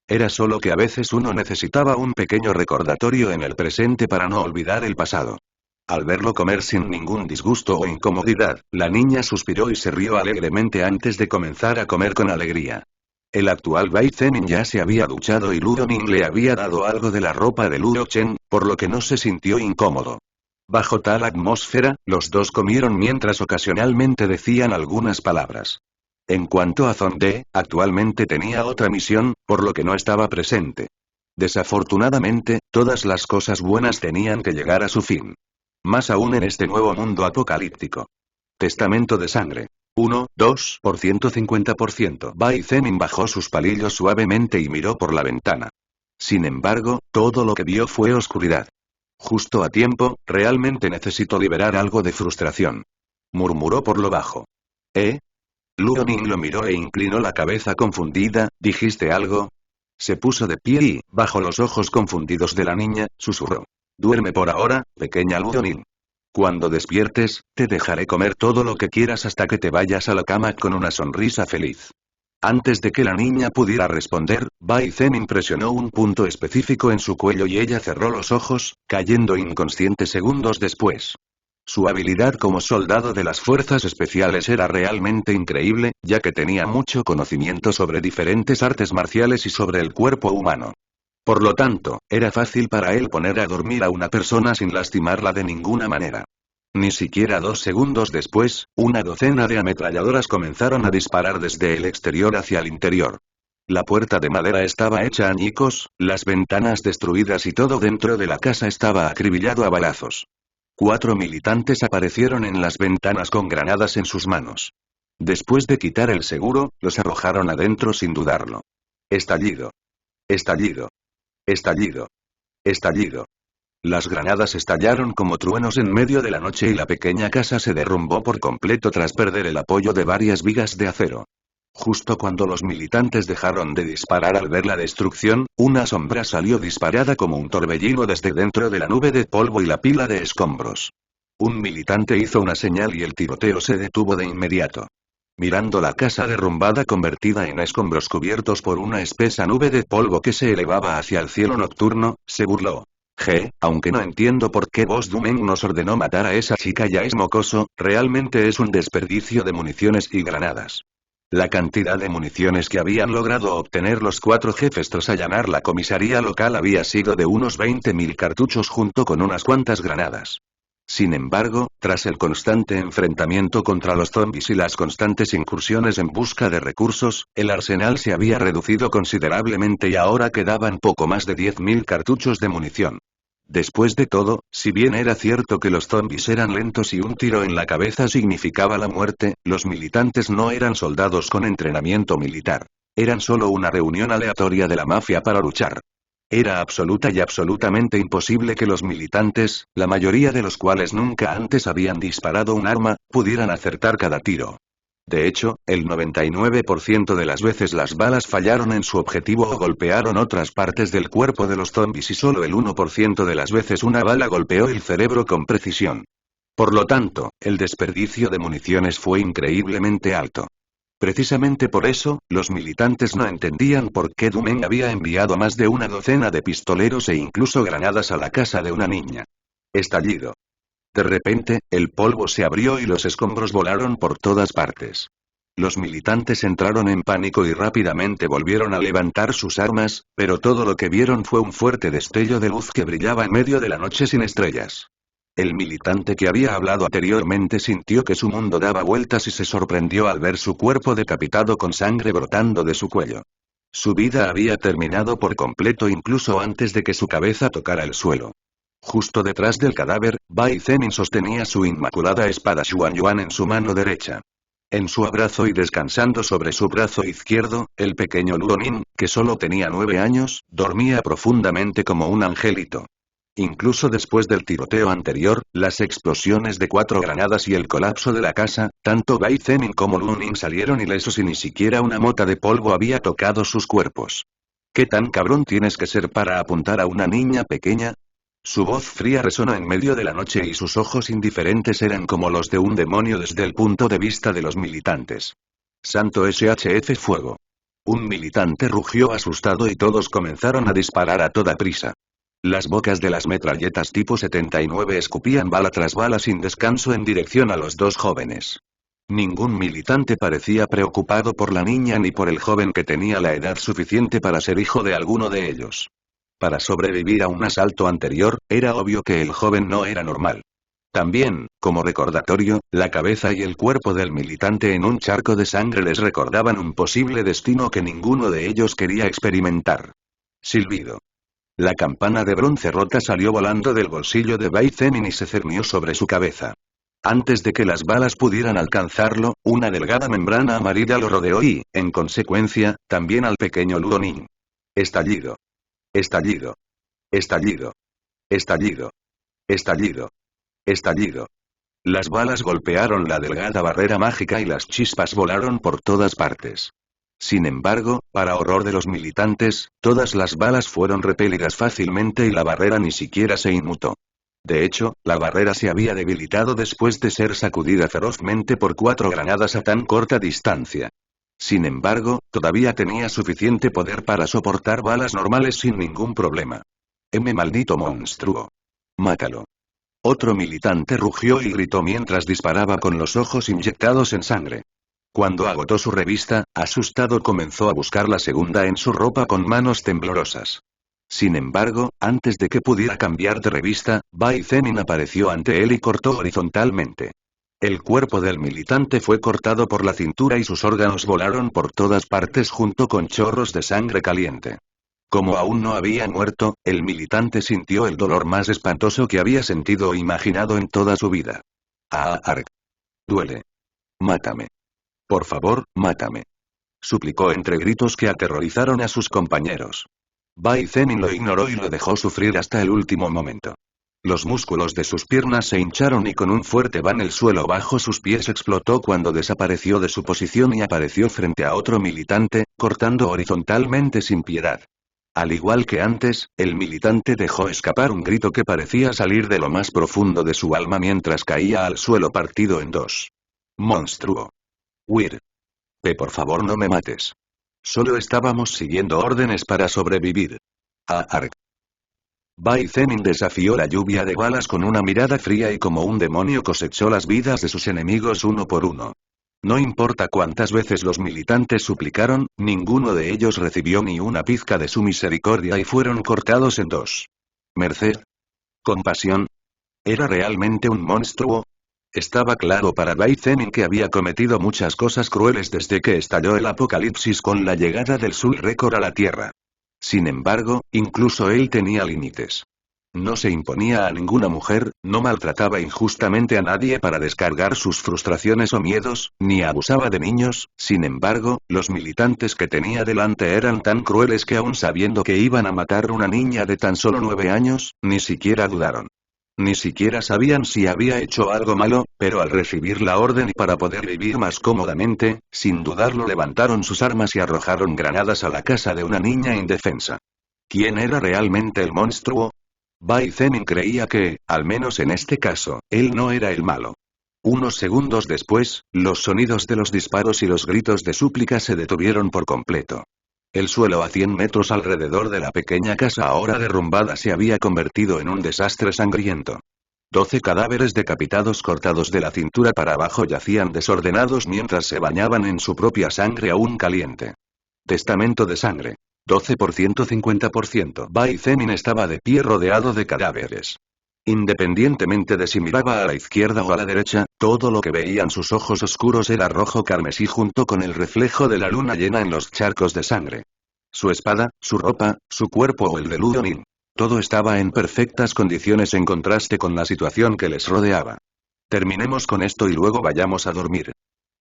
Era solo que a veces uno necesitaba un pequeño recordatorio en el presente para no olvidar el pasado. Al verlo comer sin ningún disgusto o incomodidad, la niña suspiró y se rió alegremente antes de comenzar a comer con alegría. El actual Bai Zemin ya se había duchado y Luo Ning le había dado algo de la ropa de Luo Chen, por lo que no se sintió incómodo. Bajo tal atmósfera, los dos comieron mientras ocasionalmente decían algunas palabras. En cuanto a Zonde, actualmente tenía otra misión, por lo que no estaba presente. Desafortunadamente, todas las cosas buenas tenían que llegar a su fin. Más aún en este nuevo mundo apocalíptico. Testamento de sangre. 1, 2%, 50%. Bai Zemin bajó sus palillos suavemente y miró por la ventana. Sin embargo, todo lo que vio fue oscuridad. Justo a tiempo, realmente necesito liberar algo de frustración. Murmuró por lo bajo. Luo Ning lo miró e inclinó la cabeza confundida. ¿Dijiste algo? Se puso de pie y, bajo los ojos confundidos de la niña, susurró. Duerme por ahora, pequeña Luo Ning. Cuando despiertes, te dejaré comer todo lo que quieras hasta que te vayas a la cama con una sonrisa feliz. Antes de que la niña pudiera responder, Bai Zemin presionó un punto específico en su cuello y ella cerró los ojos, cayendo inconsciente segundos después. Su habilidad como soldado de las fuerzas especiales era realmente increíble, ya que tenía mucho conocimiento sobre diferentes artes marciales y sobre el cuerpo humano. Por lo tanto, era fácil para él poner a dormir a una persona sin lastimarla de ninguna manera. Ni siquiera 2 segundos después, una docena de ametralladoras comenzaron a disparar desde el exterior hacia el interior. La puerta de madera estaba hecha añicos, las ventanas destruidas y todo dentro de la casa estaba acribillado a balazos. 4 militantes aparecieron en las ventanas con granadas en sus manos. Después de quitar el seguro, los arrojaron adentro sin dudarlo. Estallido. Estallido. Estallido. Estallido. Las granadas estallaron como truenos en medio de la noche y la pequeña casa se derrumbó por completo tras perder el apoyo de varias vigas de acero. Justo cuando los militantes dejaron de disparar al ver la destrucción, una sombra salió disparada como un torbellino desde dentro de la nube de polvo y la pila de escombros. Un militante hizo una señal y el tiroteo se detuvo de inmediato. Mirando la casa derrumbada convertida en escombros cubiertos por una espesa nube de polvo que se elevaba hacia el cielo nocturno, se burló. Aunque no entiendo por qué Boss Dumeng nos ordenó matar a esa chica ya es mocoso, realmente es un desperdicio de municiones y granadas. La cantidad de municiones que habían logrado obtener los 4 jefes tras allanar la comisaría local había sido de unos 20.000 cartuchos junto con unas cuantas granadas. Sin embargo, tras el constante enfrentamiento contra los zombies y las constantes incursiones en busca de recursos, el arsenal se había reducido considerablemente y ahora quedaban poco más de 10.000 cartuchos de munición. Después de todo, si bien era cierto que los zombies eran lentos y un tiro en la cabeza significaba la muerte, los militantes no eran soldados con entrenamiento militar. Eran solo una reunión aleatoria de la mafia para luchar. Era absoluta y absolutamente imposible que los militantes, la mayoría de los cuales nunca antes habían disparado un arma, pudieran acertar cada tiro. De hecho, el 99% de las veces las balas fallaron en su objetivo o golpearon otras partes del cuerpo de los zombies y solo el 1% de las veces una bala golpeó el cerebro con precisión. Por lo tanto, el desperdicio de municiones fue increíblemente alto. Precisamente por eso, los militantes no entendían por qué Dumeng había enviado más de una docena de pistoleros e incluso granadas a la casa de una niña. Estallido. De repente, el polvo se abrió y los escombros volaron por todas partes. Los militantes entraron en pánico y rápidamente volvieron a levantar sus armas, pero todo lo que vieron fue un fuerte destello de luz que brillaba en medio de la noche sin estrellas. El militante que había hablado anteriormente sintió que su mundo daba vueltas y se sorprendió al ver su cuerpo decapitado con sangre brotando de su cuello. Su vida había terminado por completo incluso antes de que su cabeza tocara el suelo. Justo detrás del cadáver, Bai Zemin sostenía su inmaculada espada Xuanyuan en su mano derecha. En su abrazo y descansando sobre su brazo izquierdo, el pequeño Luo Ning, que solo tenía 9 años, dormía profundamente como un angelito. Incluso después del tiroteo anterior, las explosiones de 4 granadas y el colapso de la casa, tanto Bai Zemin como Lu Ning salieron ilesos y ni siquiera una mota de polvo había tocado sus cuerpos. ¿Qué tan cabrón tienes que ser para apuntar a una niña pequeña? Su voz fría resonó en medio de la noche y sus ojos indiferentes eran como los de un demonio desde el punto de vista de los militantes. Santo SHF fuego. Un militante rugió asustado y todos comenzaron a disparar a toda prisa. Las bocas de las metralletas tipo 79 escupían bala tras bala sin descanso en dirección a los dos jóvenes. Ningún militante parecía preocupado por la niña ni por el joven que tenía la edad suficiente para ser hijo de alguno de ellos. Para sobrevivir a un asalto anterior, era obvio que el joven no era normal. También, como recordatorio, la cabeza y el cuerpo del militante en un charco de sangre les recordaban un posible destino que ninguno de ellos quería experimentar. Silbido. La campana de bronce rota salió volando del bolsillo de Bai Zemin y se cernió sobre su cabeza. Antes de que las balas pudieran alcanzarlo, una delgada membrana amarilla lo rodeó y, en consecuencia, también al pequeño Luo Ning. Estallido. Estallido. Estallido. Estallido. Estallido. Estallido. Las balas golpearon la delgada barrera mágica y las chispas volaron por todas partes. Sin embargo, para horror de los militantes, todas las balas fueron repelidas fácilmente y la barrera ni siquiera se inmutó. De hecho, la barrera se había debilitado después de ser sacudida ferozmente por 4 granadas a tan corta distancia. Sin embargo, todavía tenía suficiente poder para soportar balas normales sin ningún problema. Maldito monstruo. Mátalo. Otro militante rugió y gritó mientras disparaba con los ojos inyectados en sangre. Cuando agotó su revista, asustado comenzó a buscar la segunda en su ropa con manos temblorosas. Sin embargo, antes de que pudiera cambiar de revista, Bai Zemin apareció ante él y cortó horizontalmente. El cuerpo del militante fue cortado por la cintura y sus órganos volaron por todas partes junto con chorros de sangre caliente. Como aún no había muerto, el militante sintió el dolor más espantoso que había sentido o imaginado en toda su vida. Arg. Duele. Mátame. Por favor, mátame. Suplicó entre gritos que aterrorizaron a sus compañeros. Bai Zemin lo ignoró y lo dejó sufrir hasta el último momento. Los músculos de sus piernas se hincharon y con un fuerte van el suelo bajo sus pies explotó cuando desapareció de su posición y apareció frente a otro militante, cortando horizontalmente sin piedad. Al igual que antes, el militante dejó escapar un grito que parecía salir de lo más profundo de su alma mientras caía al suelo partido en dos. Monstruo. Weir. Por favor no me mates. Solo estábamos siguiendo órdenes para sobrevivir. Arg. Bai Zemin desafió la lluvia de balas con una mirada fría y como un demonio cosechó las vidas de sus enemigos uno por uno. No importa cuántas veces los militantes suplicaron, ninguno de ellos recibió ni una pizca de su misericordia y fueron cortados en dos. ¿Merced? ¿Compasión? ¿Era realmente un monstruo? Estaba claro para Bai Zemin que había cometido muchas cosas crueles desde que estalló el apocalipsis con la llegada del Soul Record a la Tierra. Sin embargo, incluso él tenía límites. No se imponía a ninguna mujer, no maltrataba injustamente a nadie para descargar sus frustraciones o miedos, ni abusaba de niños. Sin embargo, los militantes que tenía delante eran tan crueles que aun sabiendo que iban a matar a una niña de tan solo 9 años, ni siquiera dudaron. Ni siquiera sabían si había hecho algo malo, pero al recibir la orden y para poder vivir más cómodamente, sin dudarlo levantaron sus armas y arrojaron granadas a la casa de una niña indefensa. ¿Quién era realmente el monstruo? Bai Zemin creía que, al menos en este caso, él no era el malo. Unos segundos después, los sonidos de los disparos y los gritos de súplica se detuvieron por completo. El suelo a 100 metros alrededor de la pequeña casa ahora derrumbada se había convertido en un desastre sangriento. 12 cadáveres decapitados cortados de la cintura para abajo yacían desordenados mientras se bañaban en su propia sangre aún caliente. Testamento de sangre. 12% 50%. Bai Zemin estaba de pie rodeado de cadáveres. Independientemente de si miraba a la izquierda o a la derecha, todo lo que veían sus ojos oscuros era rojo carmesí junto con el reflejo de la luna llena en los charcos de sangre. Su espada, su ropa, su cuerpo o el de Luo Ning. Todo estaba en perfectas condiciones en contraste con la situación que les rodeaba. Terminemos con esto y luego vayamos a dormir.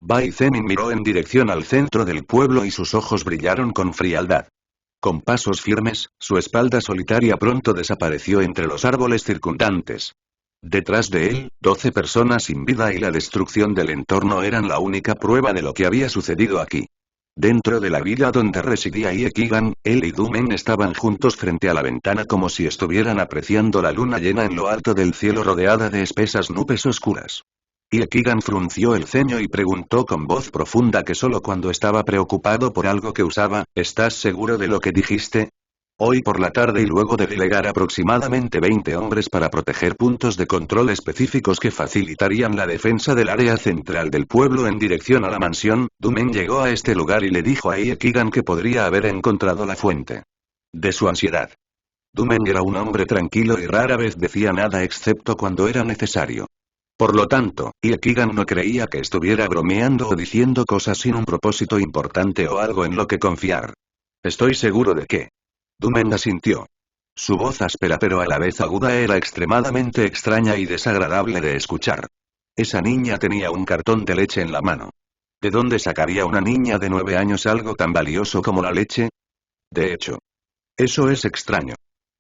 Bai Zemin miró en dirección al centro del pueblo y sus ojos brillaron con frialdad. Con pasos firmes, su espalda solitaria pronto desapareció entre los árboles circundantes. Detrás de él, 12 personas sin vida y la destrucción del entorno eran la única prueba de lo que había sucedido aquí. Dentro de la villa donde residía Iekigan, él y Dumen estaban juntos frente a la ventana como si estuvieran apreciando la luna llena en lo alto del cielo rodeada de espesas nubes oscuras. Iekigan frunció el ceño y preguntó con voz profunda que solo cuando estaba preocupado por algo que usaba, ¿estás seguro de lo que dijiste? Hoy por la tarde y luego de delegar aproximadamente 20 hombres para proteger puntos de control específicos que facilitarían la defensa del área central del pueblo en dirección a la mansión, Dumen llegó a este lugar y le dijo a Iekigan que podría haber encontrado la fuente de su ansiedad. Dumen era un hombre tranquilo y rara vez decía nada excepto cuando era necesario. Por lo tanto, Iekigan no creía que estuviera bromeando o diciendo cosas sin un propósito importante o algo en lo que confiar. Estoy seguro de que... Dumen asintió. Su voz áspera pero a la vez aguda era extremadamente extraña y desagradable de escuchar. Esa niña tenía un cartón de leche en la mano. ¿De dónde sacaría una niña de 9 años algo tan valioso como la leche? De hecho, eso es extraño.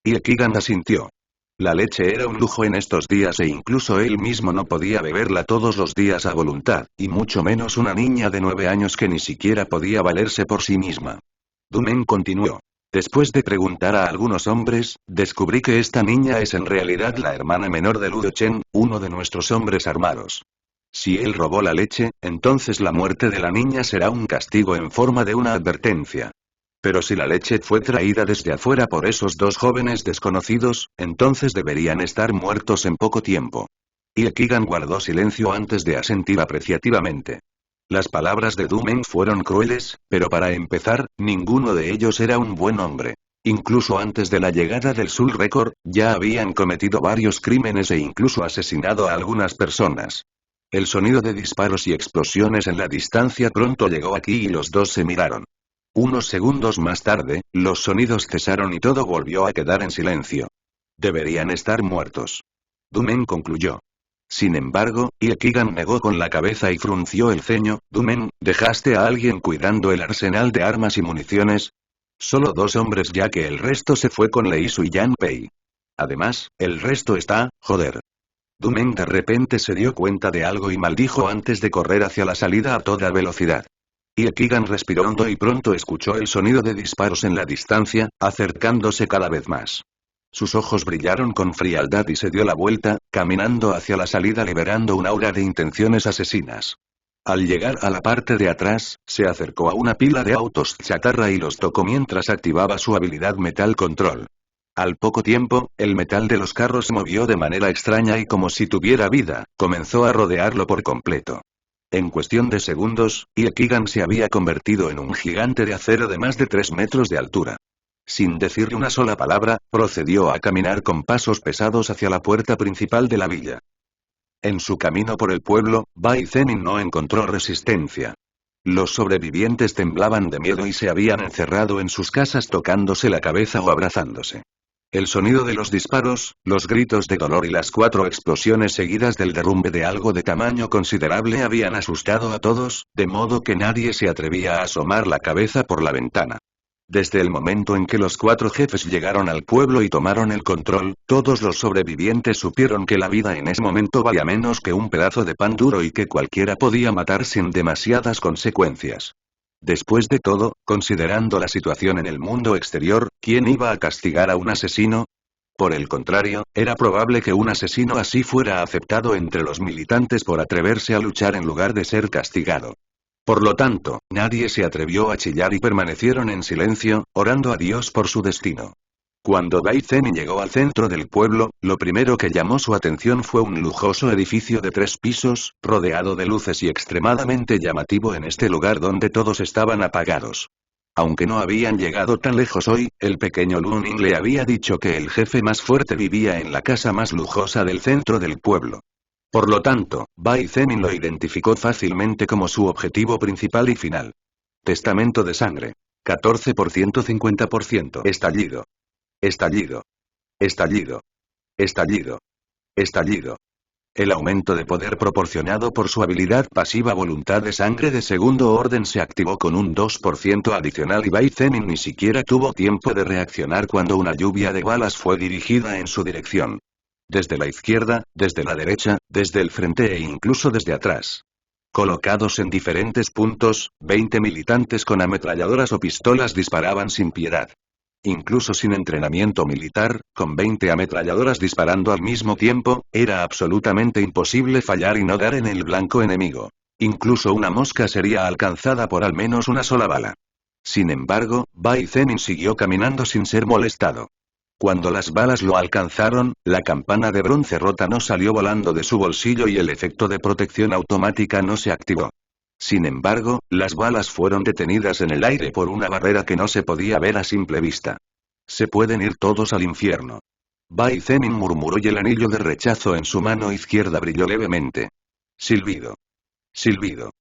Iekigan asintió. La leche era un lujo en estos días e incluso él mismo no podía beberla todos los días a voluntad, y mucho menos una niña de 9 años que ni siquiera podía valerse por sí misma. Dumen continuó. Después de preguntar a algunos hombres, descubrí que esta niña es en realidad la hermana menor de Ludo Chen, uno de nuestros hombres armados. Si él robó la leche, entonces la muerte de la niña será un castigo en forma de una advertencia. Pero si la leche fue traída desde afuera por esos dos jóvenes desconocidos, entonces deberían estar muertos en poco tiempo. Iekigan guardó silencio antes de asentir apreciativamente. Las palabras de Dumen fueron crueles, pero para empezar, ninguno de ellos era un buen hombre. Incluso antes de la llegada del Soul Record, ya habían cometido varios crímenes e incluso asesinado a algunas personas. El sonido de disparos y explosiones en la distancia pronto llegó aquí y los dos se miraron. Unos segundos más tarde, los sonidos cesaron y todo volvió a quedar en silencio. Deberían estar muertos. Dumen concluyó. Sin embargo, Iekigan negó con la cabeza y frunció el ceño. Dumen, ¿dejaste a alguien cuidando el arsenal de armas y municiones? Solo 2 hombres ya que el resto se fue con Leisu y Yanpei. Además, el resto está, joder. Dumen de repente se dio cuenta de algo y maldijo antes de correr hacia la salida a toda velocidad. Iekigan respiró hondo y pronto escuchó el sonido de disparos en la distancia, acercándose cada vez más. Sus ojos brillaron con frialdad y se dio la vuelta, caminando hacia la salida liberando un aura de intenciones asesinas. Al llegar a la parte de atrás, se acercó a una pila de autos chatarra y los tocó mientras activaba su habilidad Metal Control. Al poco tiempo, el metal de los carros se movió de manera extraña y como si tuviera vida, comenzó a rodearlo por completo. En cuestión de segundos, Iekigan se había convertido en un gigante de acero de más de 3 metros de altura. Sin decirle una sola palabra, procedió a caminar con pasos pesados hacia la puerta principal de la villa. En su camino por el pueblo, Bai Zenin no encontró resistencia. Los sobrevivientes temblaban de miedo y se habían encerrado en sus casas tocándose la cabeza o abrazándose. El sonido de los disparos, los gritos de dolor y las 4 explosiones seguidas del derrumbe de algo de tamaño considerable habían asustado a todos, de modo que nadie se atrevía a asomar la cabeza por la ventana. Desde el momento en que los 4 jefes llegaron al pueblo y tomaron el control, todos los sobrevivientes supieron que la vida en ese momento valía menos que un pedazo de pan duro y que cualquiera podía matar sin demasiadas consecuencias. Después de todo, considerando la situación en el mundo exterior, ¿quién iba a castigar a un asesino? Por el contrario, era probable que un asesino así fuera aceptado entre los militantes por atreverse a luchar en lugar de ser castigado. Por lo tanto, nadie se atrevió a chillar y permanecieron en silencio, orando a Dios por su destino. Cuando Bai Zenin llegó al centro del pueblo, lo primero que llamó su atención fue un lujoso edificio de 3 pisos, rodeado de luces y extremadamente llamativo en este lugar donde todos estaban apagados. Aunque no habían llegado tan lejos hoy, el pequeño Lunin le había dicho que el jefe más fuerte vivía en la casa más lujosa del centro del pueblo. Por lo tanto, Bai Zenin lo identificó fácilmente como su objetivo principal y final. Testamento de sangre. 14% 50%. Estallido. Estallido. Estallido. Estallido. Estallido. El aumento de poder proporcionado por su habilidad pasiva voluntad de sangre de segundo orden se activó con un 2% adicional y Bai Zemin ni siquiera tuvo tiempo de reaccionar cuando una lluvia de balas fue dirigida en su dirección. Desde la izquierda, desde la derecha, desde el frente e incluso desde atrás. Colocados en diferentes puntos, 20 militantes con ametralladoras o pistolas disparaban sin piedad. Incluso sin entrenamiento militar, con 20 ametralladoras disparando al mismo tiempo, era absolutamente imposible fallar y no dar en el blanco enemigo. Incluso una mosca sería alcanzada por al menos una sola bala. Sin embargo, Bai Zemin siguió caminando sin ser molestado. Cuando las balas lo alcanzaron, la campana de bronce rota no salió volando de su bolsillo y el efecto de protección automática no se activó. Sin embargo, las balas fueron detenidas en el aire por una barrera que no se podía ver a simple vista. Se pueden ir todos al infierno. Bai Zemin murmuró y el anillo de rechazo en su mano izquierda brilló levemente. Silbido. Silbido.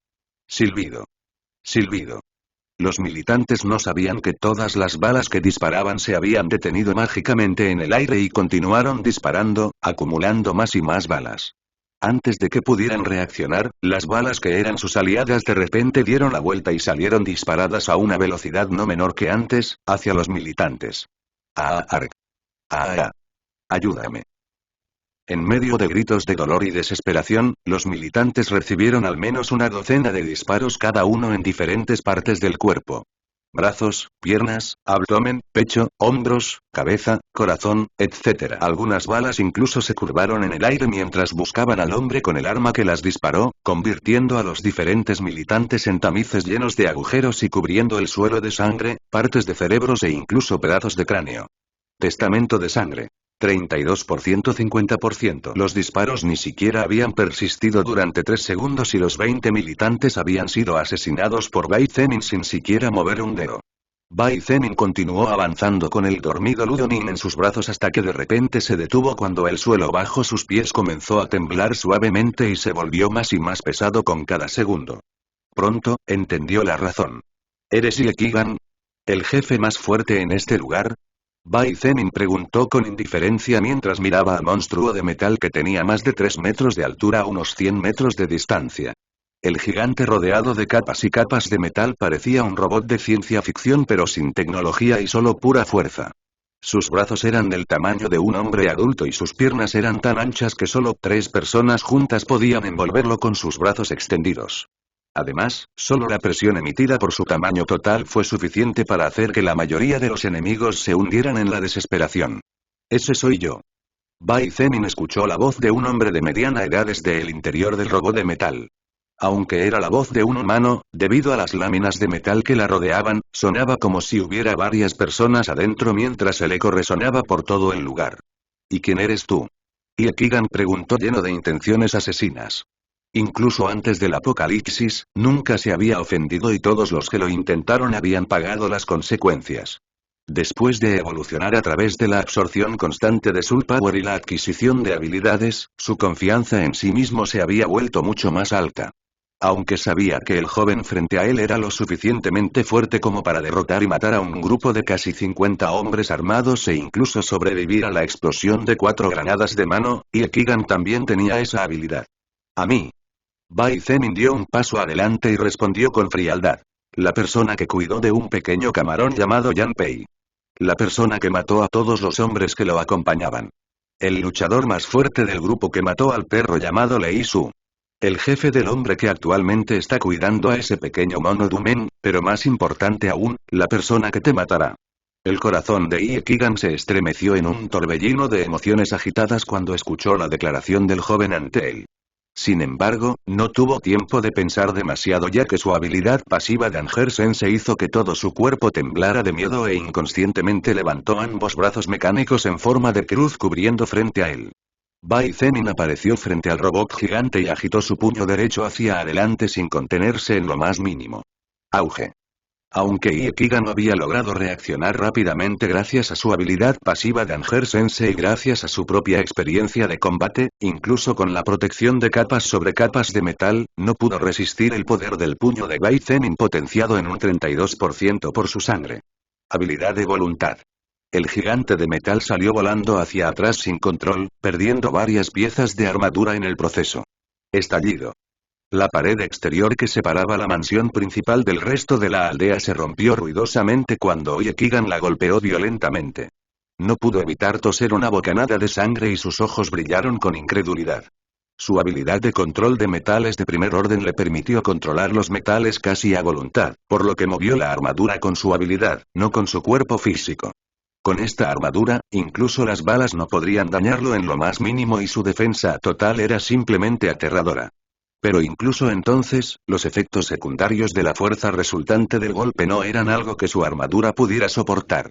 Silbido. Silbido. Los militantes no sabían que todas las balas que disparaban se habían detenido mágicamente en el aire y continuaron disparando, acumulando más y más balas. Antes de que pudieran reaccionar, las balas que eran sus aliadas de repente dieron la vuelta y salieron disparadas a una velocidad no menor que antes, hacia los militantes. ¡Ah, arg! ¡Ah! ¡Ayúdame! En medio de gritos de dolor y desesperación, los militantes recibieron al menos una docena de disparos cada uno en diferentes partes del cuerpo. Brazos, piernas, abdomen, pecho, hombros, cabeza, corazón, etc. Algunas balas incluso se curvaron en el aire mientras buscaban al hombre con el arma que las disparó, convirtiendo a los diferentes militantes en tamices llenos de agujeros y cubriendo el suelo de sangre, partes de cerebros e incluso pedazos de cráneo. Testamento de sangre. 32% 50%. Los disparos ni siquiera habían persistido durante 3 segundos y los 20 militantes habían sido asesinados por Bai Zemin sin siquiera mover un dedo. Bai Zemin continuó avanzando con el dormido Ludonin en sus brazos hasta que de repente se detuvo cuando el suelo bajo sus pies comenzó a temblar suavemente y se volvió más y más pesado con cada segundo. Pronto, entendió la razón. ¿Eres Yekigan? ¿El jefe más fuerte en este lugar? Bai Zemin preguntó con indiferencia mientras miraba al monstruo de metal que tenía más de 3 metros de altura a unos 100 metros de distancia. El gigante rodeado de capas y capas de metal parecía un robot de ciencia ficción pero sin tecnología y solo pura fuerza. Sus brazos eran del tamaño de un hombre adulto y sus piernas eran tan anchas que solo 3 personas juntas podían envolverlo con sus brazos extendidos. Además, solo la presión emitida por su tamaño total fue suficiente para hacer que la mayoría de los enemigos se hundieran en la desesperación. Ese soy yo. Bai Zemin escuchó la voz de un hombre de mediana edad desde el interior del robot de metal. Aunque era la voz de un humano, debido a las láminas de metal que la rodeaban, sonaba como si hubiera varias personas adentro mientras el eco resonaba por todo el lugar. ¿Y quién eres tú? Yekigan preguntó lleno de intenciones asesinas. Incluso antes del apocalipsis, nunca se había ofendido y todos los que lo intentaron habían pagado las consecuencias. Después de evolucionar a través de la absorción constante de Soul Power y la adquisición de habilidades, su confianza en sí mismo se había vuelto mucho más alta. Aunque sabía que el joven frente a él era lo suficientemente fuerte como para derrotar y matar a un grupo de casi 50 hombres armados e incluso sobrevivir a la explosión de 4 granadas de mano, Yekigan también tenía esa habilidad. A mí. Bai Zemin dio un paso adelante y respondió con frialdad. La persona que cuidó de un pequeño camarón llamado Yanpei. La persona que mató a todos los hombres que lo acompañaban. El luchador más fuerte del grupo que mató al perro llamado Lei Su. El jefe del hombre que actualmente está cuidando a ese pequeño mono Dumen, pero más importante aún, la persona que te matará. El corazón de Yekigan se estremeció en un torbellino de emociones agitadas cuando escuchó la declaración del joven ante él. Sin embargo, no tuvo tiempo de pensar demasiado ya que su habilidad pasiva de Anger Sense hizo que todo su cuerpo temblara de miedo e inconscientemente levantó ambos brazos mecánicos en forma de cruz cubriendo frente a él. Bai Zemin apareció frente al robot gigante y agitó su puño derecho hacia adelante sin contenerse en lo más mínimo. Auge. Aunque Yekigan no había logrado reaccionar rápidamente gracias a su habilidad pasiva de Anger Sense y gracias a su propia experiencia de combate, incluso con la protección de capas sobre capas de metal, no pudo resistir el poder del puño de Bai Zemin potenciado en un 32% por su sangre. Habilidad de voluntad. El gigante de metal salió volando hacia atrás sin control, perdiendo varias piezas de armadura en el proceso. Estallido. La pared exterior que separaba la mansión principal del resto de la aldea se rompió ruidosamente cuando Oyekigan la golpeó violentamente. No pudo evitar toser una bocanada de sangre y sus ojos brillaron con incredulidad. Su habilidad de control de metales de primer orden le permitió controlar los metales casi a voluntad, por lo que movió la armadura con su habilidad, no con su cuerpo físico. Con esta armadura, incluso las balas no podrían dañarlo en lo más mínimo y su defensa total era simplemente aterradora. Pero incluso entonces, los efectos secundarios de la fuerza resultante del golpe no eran algo que su armadura pudiera soportar.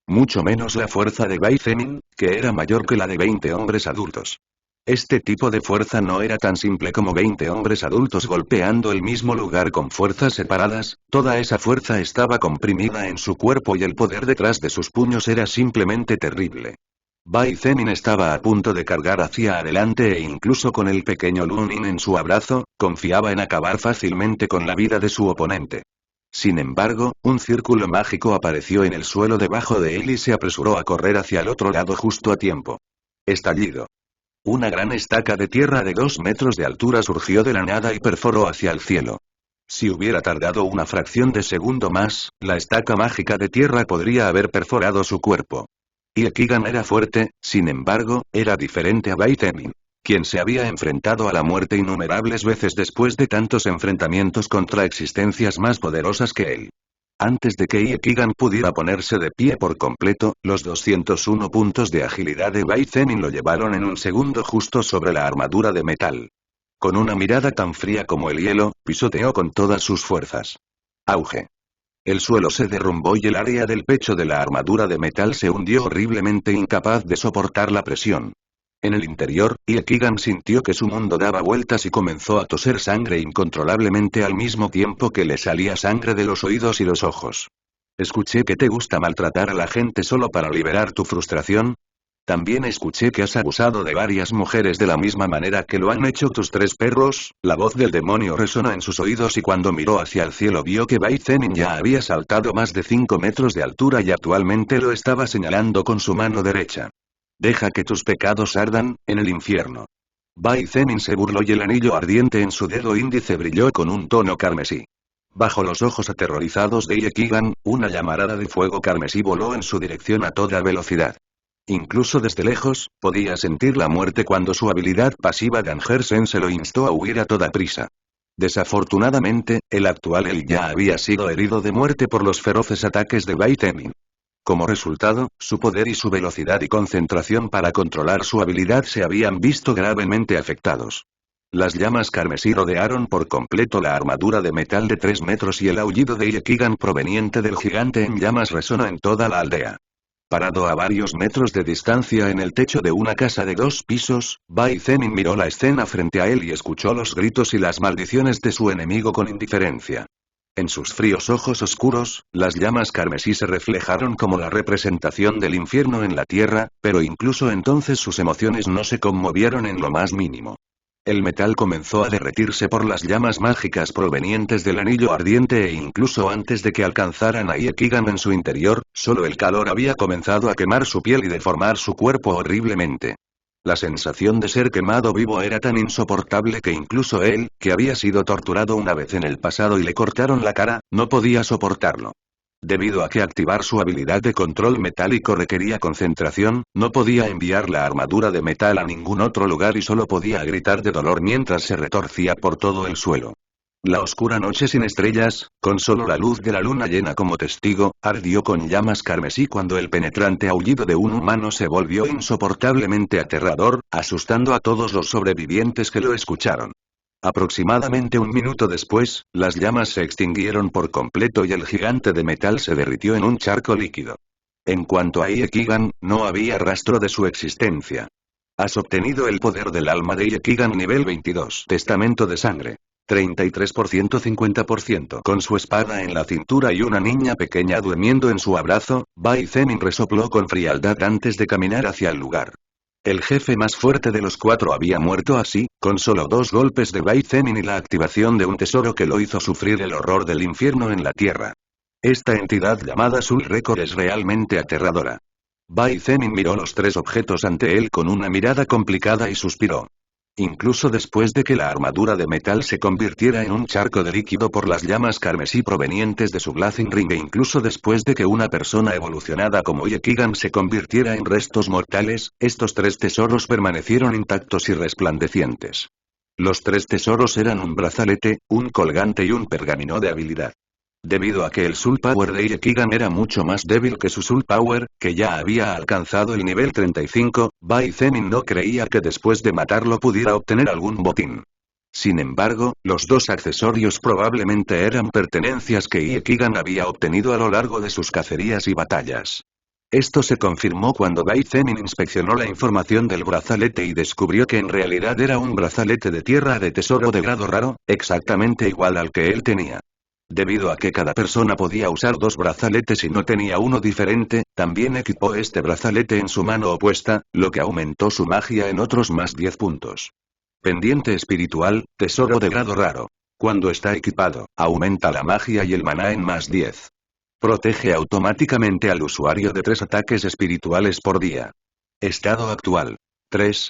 Mucho menos la fuerza de Bai Zemin, que era mayor que la de 20 hombres adultos. Este tipo de fuerza no era tan simple como 20 hombres adultos golpeando el mismo lugar con fuerzas separadas, toda esa fuerza estaba comprimida en su cuerpo y el poder detrás de sus puños era simplemente terrible. Bai Zemin estaba a punto de cargar hacia adelante e incluso con el pequeño Lunin en su abrazo, confiaba en acabar fácilmente con la vida de su oponente. Sin embargo, un círculo mágico apareció en el suelo debajo de él y se apresuró a correr hacia el otro lado justo a tiempo. Estallido. Una gran estaca de tierra de 2 metros de altura surgió de la nada y perforó hacia el cielo. Si hubiera tardado una fracción de segundo más, la estaca mágica de tierra podría haber perforado su cuerpo. Oyekigan era fuerte, sin embargo, era diferente a Bai Zemin, quien se había enfrentado a la muerte innumerables veces después de tantos enfrentamientos contra existencias más poderosas que él. Antes de que Oyekigan pudiera ponerse de pie por completo, los 201 puntos de agilidad de Bai Zemin lo llevaron en un segundo justo sobre la armadura de metal. Con una mirada tan fría como el hielo, pisoteó con todas sus fuerzas. Auge. El suelo se derrumbó y el área del pecho de la armadura de metal se hundió horriblemente, incapaz de soportar la presión. En el interior, Oyekigan sintió que su mundo daba vueltas y comenzó a toser sangre incontrolablemente al mismo tiempo que le salía sangre de los oídos y los ojos. Escuché que te gusta maltratar a la gente solo para liberar tu frustración. También escuché que has abusado de varias mujeres de la misma manera que lo han hecho tus 3 perros. La voz del demonio resonó en sus oídos y cuando miró hacia el cielo vio que Bai Zemin ya había saltado más de 5 metros de altura y actualmente lo estaba señalando con su mano derecha. Deja que tus pecados ardan, en el infierno. Bai Zemin se burló y el anillo ardiente en su dedo índice brilló con un tono carmesí. Bajo los ojos aterrorizados de Oyekigan, una llamarada de fuego carmesí voló en su dirección a toda velocidad. Incluso desde lejos, podía sentir la muerte cuando su habilidad pasiva Dangersen se lo instó a huir a toda prisa. Desafortunadamente, el actual él ya había sido herido de muerte por los feroces ataques de Bai Zemin. Como resultado, su poder y su velocidad y concentración para controlar su habilidad se habían visto gravemente afectados. Las llamas carmesí rodearon por completo la armadura de metal de 3 metros y el aullido de Oyekigan proveniente del gigante en llamas resonó en toda la aldea. Parado a varios metros de distancia en el techo de una casa de 2 pisos, Bai Zemin miró la escena frente a él y escuchó los gritos y las maldiciones de su enemigo con indiferencia. En sus fríos ojos oscuros, las llamas carmesí se reflejaron como la representación del infierno en la tierra, pero incluso entonces sus emociones no se conmovieron en lo más mínimo. El metal comenzó a derretirse por las llamas mágicas provenientes del anillo ardiente e incluso antes de que alcanzaran a Oyekigan en su interior, solo el calor había comenzado a quemar su piel y deformar su cuerpo horriblemente. La sensación de ser quemado vivo era tan insoportable que incluso él, que había sido torturado una vez en el pasado y le cortaron la cara, no podía soportarlo. Debido a que activar su habilidad de control metálico requería concentración, no podía enviar la armadura de metal a ningún otro lugar y solo podía gritar de dolor mientras se retorcía por todo el suelo. La oscura noche sin estrellas, con solo la luz de la luna llena como testigo, ardió con llamas carmesí cuando el penetrante aullido de un humano se volvió insoportablemente aterrador, asustando a todos los sobrevivientes que lo escucharon. Aproximadamente un minuto después, las llamas se extinguieron por completo y el gigante de metal se derritió en un charco líquido. En cuanto a Oyekigan, no había rastro de su existencia. Has obtenido el poder del alma de Oyekigan nivel 22. Testamento de sangre. 33% 50%. Con su espada en la cintura y una niña pequeña durmiendo en su abrazo, Bai Zemin resopló con frialdad antes de caminar hacia el lugar. El jefe más fuerte de los 4 había muerto así, con solo 2 golpes de Bai Zemin y la activación de un tesoro que lo hizo sufrir el horror del infierno en la tierra. Esta entidad llamada Soul Record es realmente aterradora. Bai Zemin miró los tres objetos ante él con una mirada complicada y suspiró. Incluso después de que la armadura de metal se convirtiera en un charco de líquido por las llamas carmesí provenientes de su Blazing Ring e incluso después de que una persona evolucionada como Yekigan se convirtiera en restos mortales, estos tres tesoros permanecieron intactos y resplandecientes. Los tres tesoros eran un brazalete, un colgante y un pergamino de habilidad. Debido a que el Soul Power de Yekigan era mucho más débil que su Soul Power, que ya había alcanzado el nivel 35, Bai Zemin no creía que después de matarlo pudiera obtener algún botín. Sin embargo, los dos accesorios probablemente eran pertenencias que Yekigan había obtenido a lo largo de sus cacerías y batallas. Esto se confirmó cuando Bai Zemin inspeccionó la información del brazalete y descubrió que en realidad era un brazalete de tierra de tesoro de grado raro, exactamente igual al que él tenía. Debido a que cada persona podía usar dos brazaletes y no tenía uno diferente, también equipó este brazalete en su mano opuesta, lo que aumentó su magia en otros más 10 puntos. Pendiente espiritual, tesoro de grado raro. Cuando está equipado, aumenta la magia y el maná en más 10. Protege automáticamente al usuario de 3 ataques espirituales por día. Estado actual. 3.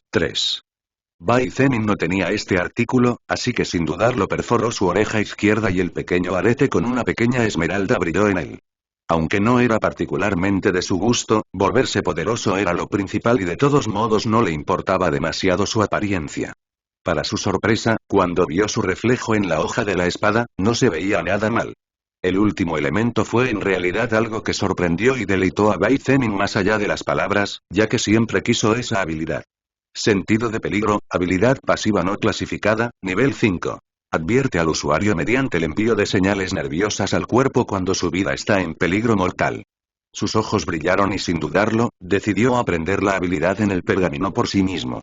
Bai Zemin no tenía este artículo, así que sin dudarlo perforó su oreja izquierda y el pequeño arete con una pequeña esmeralda brilló en él. Aunque no era particularmente de su gusto, volverse poderoso era lo principal y de todos modos no le importaba demasiado su apariencia. Para su sorpresa, cuando vio su reflejo en la hoja de la espada, no se veía nada mal. El último elemento fue en realidad algo que sorprendió y deleitó a Bai Zemin más allá de las palabras, ya que siempre quiso esa habilidad. Sentido de peligro, habilidad pasiva no clasificada, nivel 5. Advierte al usuario mediante el envío de señales nerviosas al cuerpo cuando su vida está en peligro mortal. Sus ojos brillaron y sin dudarlo, decidió aprender la habilidad en el pergamino por sí mismo.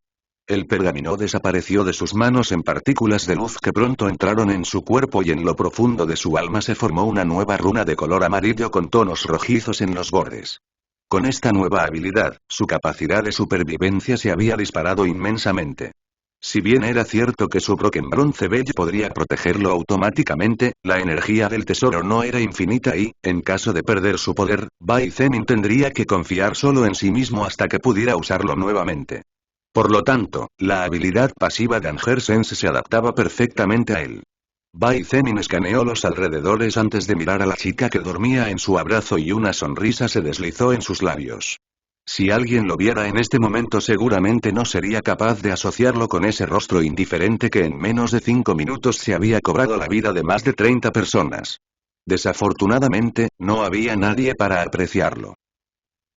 El pergamino desapareció de sus manos en partículas de luz que pronto entraron en su cuerpo y en lo profundo de su alma se formó una nueva runa de color amarillo con tonos rojizos en los bordes. Con esta nueva habilidad, su capacidad de supervivencia se había disparado inmensamente. Si bien era cierto que su Broken Bronze Bell podría protegerlo automáticamente, la energía del tesoro no era infinita y, en caso de perder su poder, Bai Zemin tendría que confiar solo en sí mismo hasta que pudiera usarlo nuevamente. Por lo tanto, la habilidad pasiva de Anger Sense se adaptaba perfectamente a él. Bai Zemin escaneó los alrededores antes de mirar a la chica que dormía en su abrazo y una sonrisa se deslizó en sus labios. Si alguien lo viera en este momento seguramente no sería capaz de asociarlo con ese rostro indiferente que en menos de 5 minutos se había cobrado la vida de más de 30 personas. Desafortunadamente, no había nadie para apreciarlo.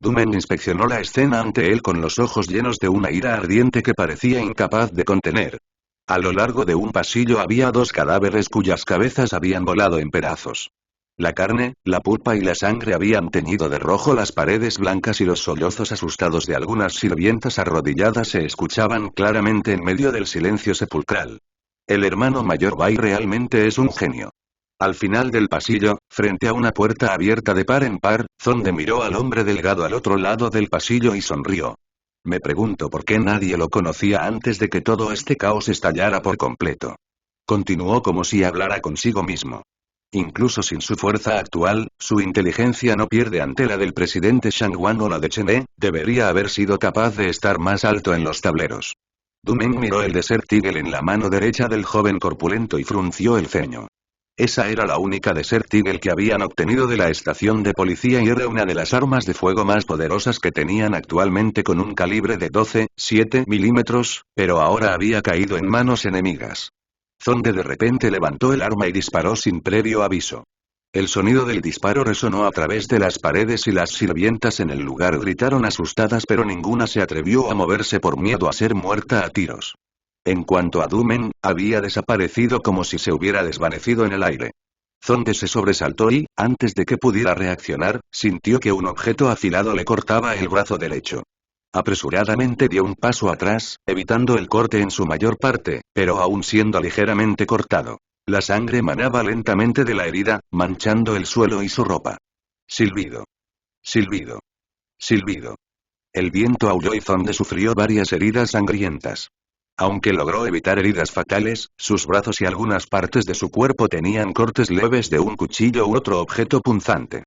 Dumen inspeccionó la escena ante él con los ojos llenos de una ira ardiente que parecía incapaz de contener. A lo largo de un pasillo había 2 cadáveres cuyas cabezas habían volado en pedazos. La carne, la pulpa y la sangre habían teñido de rojo las paredes blancas y los sollozos asustados de algunas sirvientas arrodilladas se escuchaban claramente en medio del silencio sepulcral. El hermano mayor Bai realmente es un genio. Al final del pasillo, frente a una puerta abierta de par en par, Zonde miró al hombre delgado al otro lado del pasillo y sonrió. Me pregunto por qué nadie lo conocía antes de que todo este caos estallara por completo. Continuó como si hablara consigo mismo. Incluso sin su fuerza actual, su inteligencia no pierde ante la del presidente Shangwan o la de Chen. Debería haber sido capaz de estar más alto en los tableros. Dumen miró el Desert Eagle en la mano derecha del joven corpulento y frunció el ceño. Esa era la única Desert Eagle que habían obtenido de la estación de policía y era una de las armas de fuego más poderosas que tenían actualmente con un calibre de 12,7 milímetros, pero ahora había caído en manos enemigas. Zonde de repente levantó el arma y disparó sin previo aviso. El sonido del disparo resonó a través de las paredes y las sirvientas en el lugar gritaron asustadas pero ninguna se atrevió a moverse por miedo a ser muerta a tiros. En cuanto a Dumen, había desaparecido como si se hubiera desvanecido en el aire. Zonde se sobresaltó y, antes de que pudiera reaccionar, sintió que un objeto afilado le cortaba el brazo derecho. Apresuradamente dio un paso atrás, evitando el corte en su mayor parte, pero aún siendo ligeramente cortado. La sangre manaba lentamente de la herida, manchando el suelo y su ropa. Silbido. Silbido. Silbido. El viento aulló y Zonde sufrió varias heridas sangrientas. Aunque logró evitar heridas fatales, sus brazos y algunas partes de su cuerpo tenían cortes leves de un cuchillo u otro objeto punzante.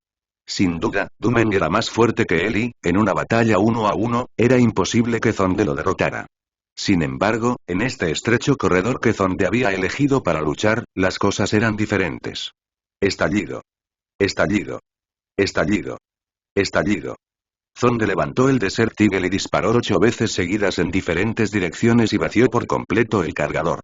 Sin duda, Dumen era más fuerte que él y, en una batalla 1 a 1, era imposible que Zonde lo derrotara. Sin embargo, en este estrecho corredor que Zonde había elegido para luchar, las cosas eran diferentes. Estallido. Estallido. Estallido. Estallido. Zonde levantó el Desert Eagle y disparó 8 veces seguidas en diferentes direcciones y vació por completo el cargador.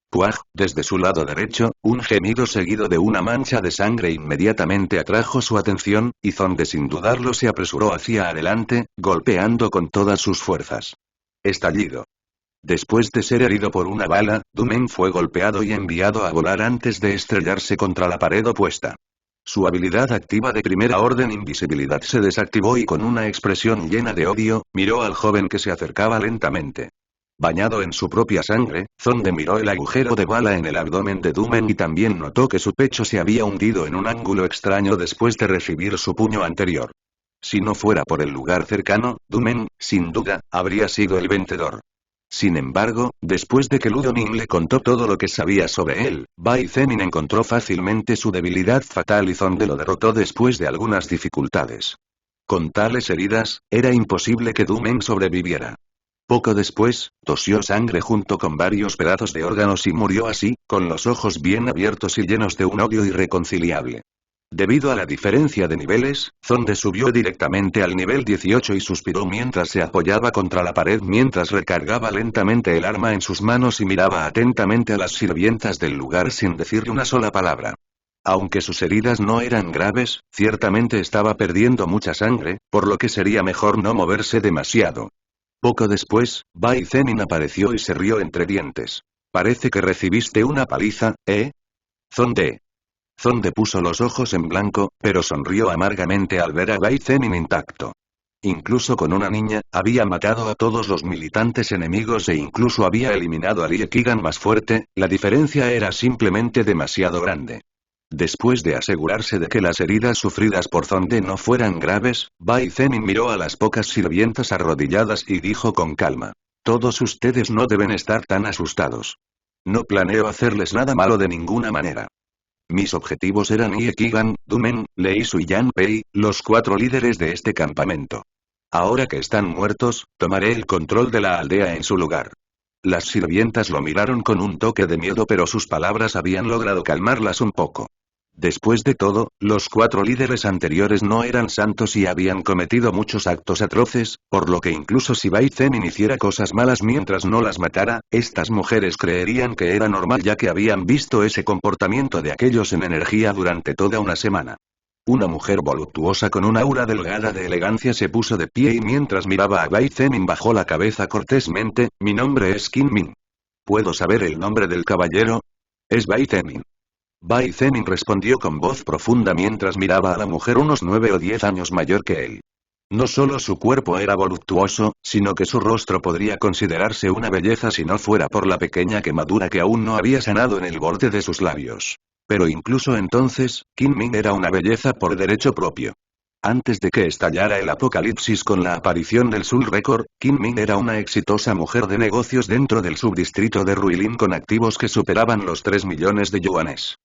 Puaj, desde su lado derecho, un gemido seguido de una mancha de sangre inmediatamente atrajo su atención, y Zonde sin dudarlo se apresuró hacia adelante, golpeando con todas sus fuerzas. Estallido. Después de ser herido por una bala, Dumen fue golpeado y enviado a volar antes de estrellarse contra la pared opuesta. Su habilidad activa de primera orden invisibilidad se desactivó y con una expresión llena de odio, miró al joven que se acercaba lentamente. Bañado en su propia sangre, Zonde miró el agujero de bala en el abdomen de Dumen y también notó que su pecho se había hundido en un ángulo extraño después de recibir su puño anterior. Si no fuera por el lugar cercano, Dumen, sin duda, habría sido el vencedor. Sin embargo, después de que Ludonin le contó todo lo que sabía sobre él, Bai Zemin encontró fácilmente su debilidad fatal y Zonde lo derrotó después de algunas dificultades. Con tales heridas, era imposible que Dumen sobreviviera. Poco después, tosió sangre junto con varios pedazos de órganos y murió así, con los ojos bien abiertos y llenos de un odio irreconciliable. Debido a la diferencia de niveles, Zonde subió directamente al nivel 18 y suspiró mientras se apoyaba contra la pared mientras recargaba lentamente el arma en sus manos y miraba atentamente a las sirvientas del lugar sin decirle una sola palabra. Aunque sus heridas no eran graves, ciertamente estaba perdiendo mucha sangre, por lo que sería mejor no moverse demasiado. Poco después, Bai Zemin apareció y se rió entre dientes. Parece que recibiste una paliza, ¿eh? Zonde. Zonde puso los ojos en blanco, pero sonrió amargamente al ver a Bai Zemin intacto. Incluso con una niña, había matado a todos los militantes enemigos e incluso había eliminado a Lie Qigan más fuerte, la diferencia era simplemente demasiado grande. Después de asegurarse de que las heridas sufridas por Zonde no fueran graves, Bai Zemin miró a las pocas sirvientas arrodilladas y dijo con calma. Todos ustedes no deben estar tan asustados. No planeo hacerles nada malo de ninguna manera. Mis objetivos eran Lie Qigan, Dumen, Leisu y Yan Pei, los 4 líderes de este campamento. Ahora que están muertos, tomaré el control de la aldea en su lugar. Las sirvientas lo miraron con un toque de miedo pero sus palabras habían logrado calmarlas un poco. Después de todo, los 4 líderes anteriores no eran santos y habían cometido muchos actos atroces, por lo que incluso si Bai Zemin hiciera cosas malas mientras no las matara, estas mujeres creerían que era normal ya que habían visto ese comportamiento de aquellos en energía durante toda una semana. Una mujer voluptuosa con una aura delgada de elegancia se puso de pie y mientras miraba a Bai Zemin bajó la cabeza cortésmente. Mi nombre es Qin Min. ¿Puedo saber el nombre del caballero? Es Bai Zemin. Bai Zemin respondió con voz profunda mientras miraba a la mujer unos 9 o 10 años mayor que él. No solo su cuerpo era voluptuoso, sino que su rostro podría considerarse una belleza si no fuera por la pequeña quemadura que aún no había sanado en el borde de sus labios. Pero incluso entonces, Qin Min era una belleza por derecho propio. Antes de que estallara el apocalipsis con la aparición del Soul Record, Qin Min era una exitosa mujer de negocios dentro del subdistrito de Ruilin con activos que superaban los 3 millones de yuanes.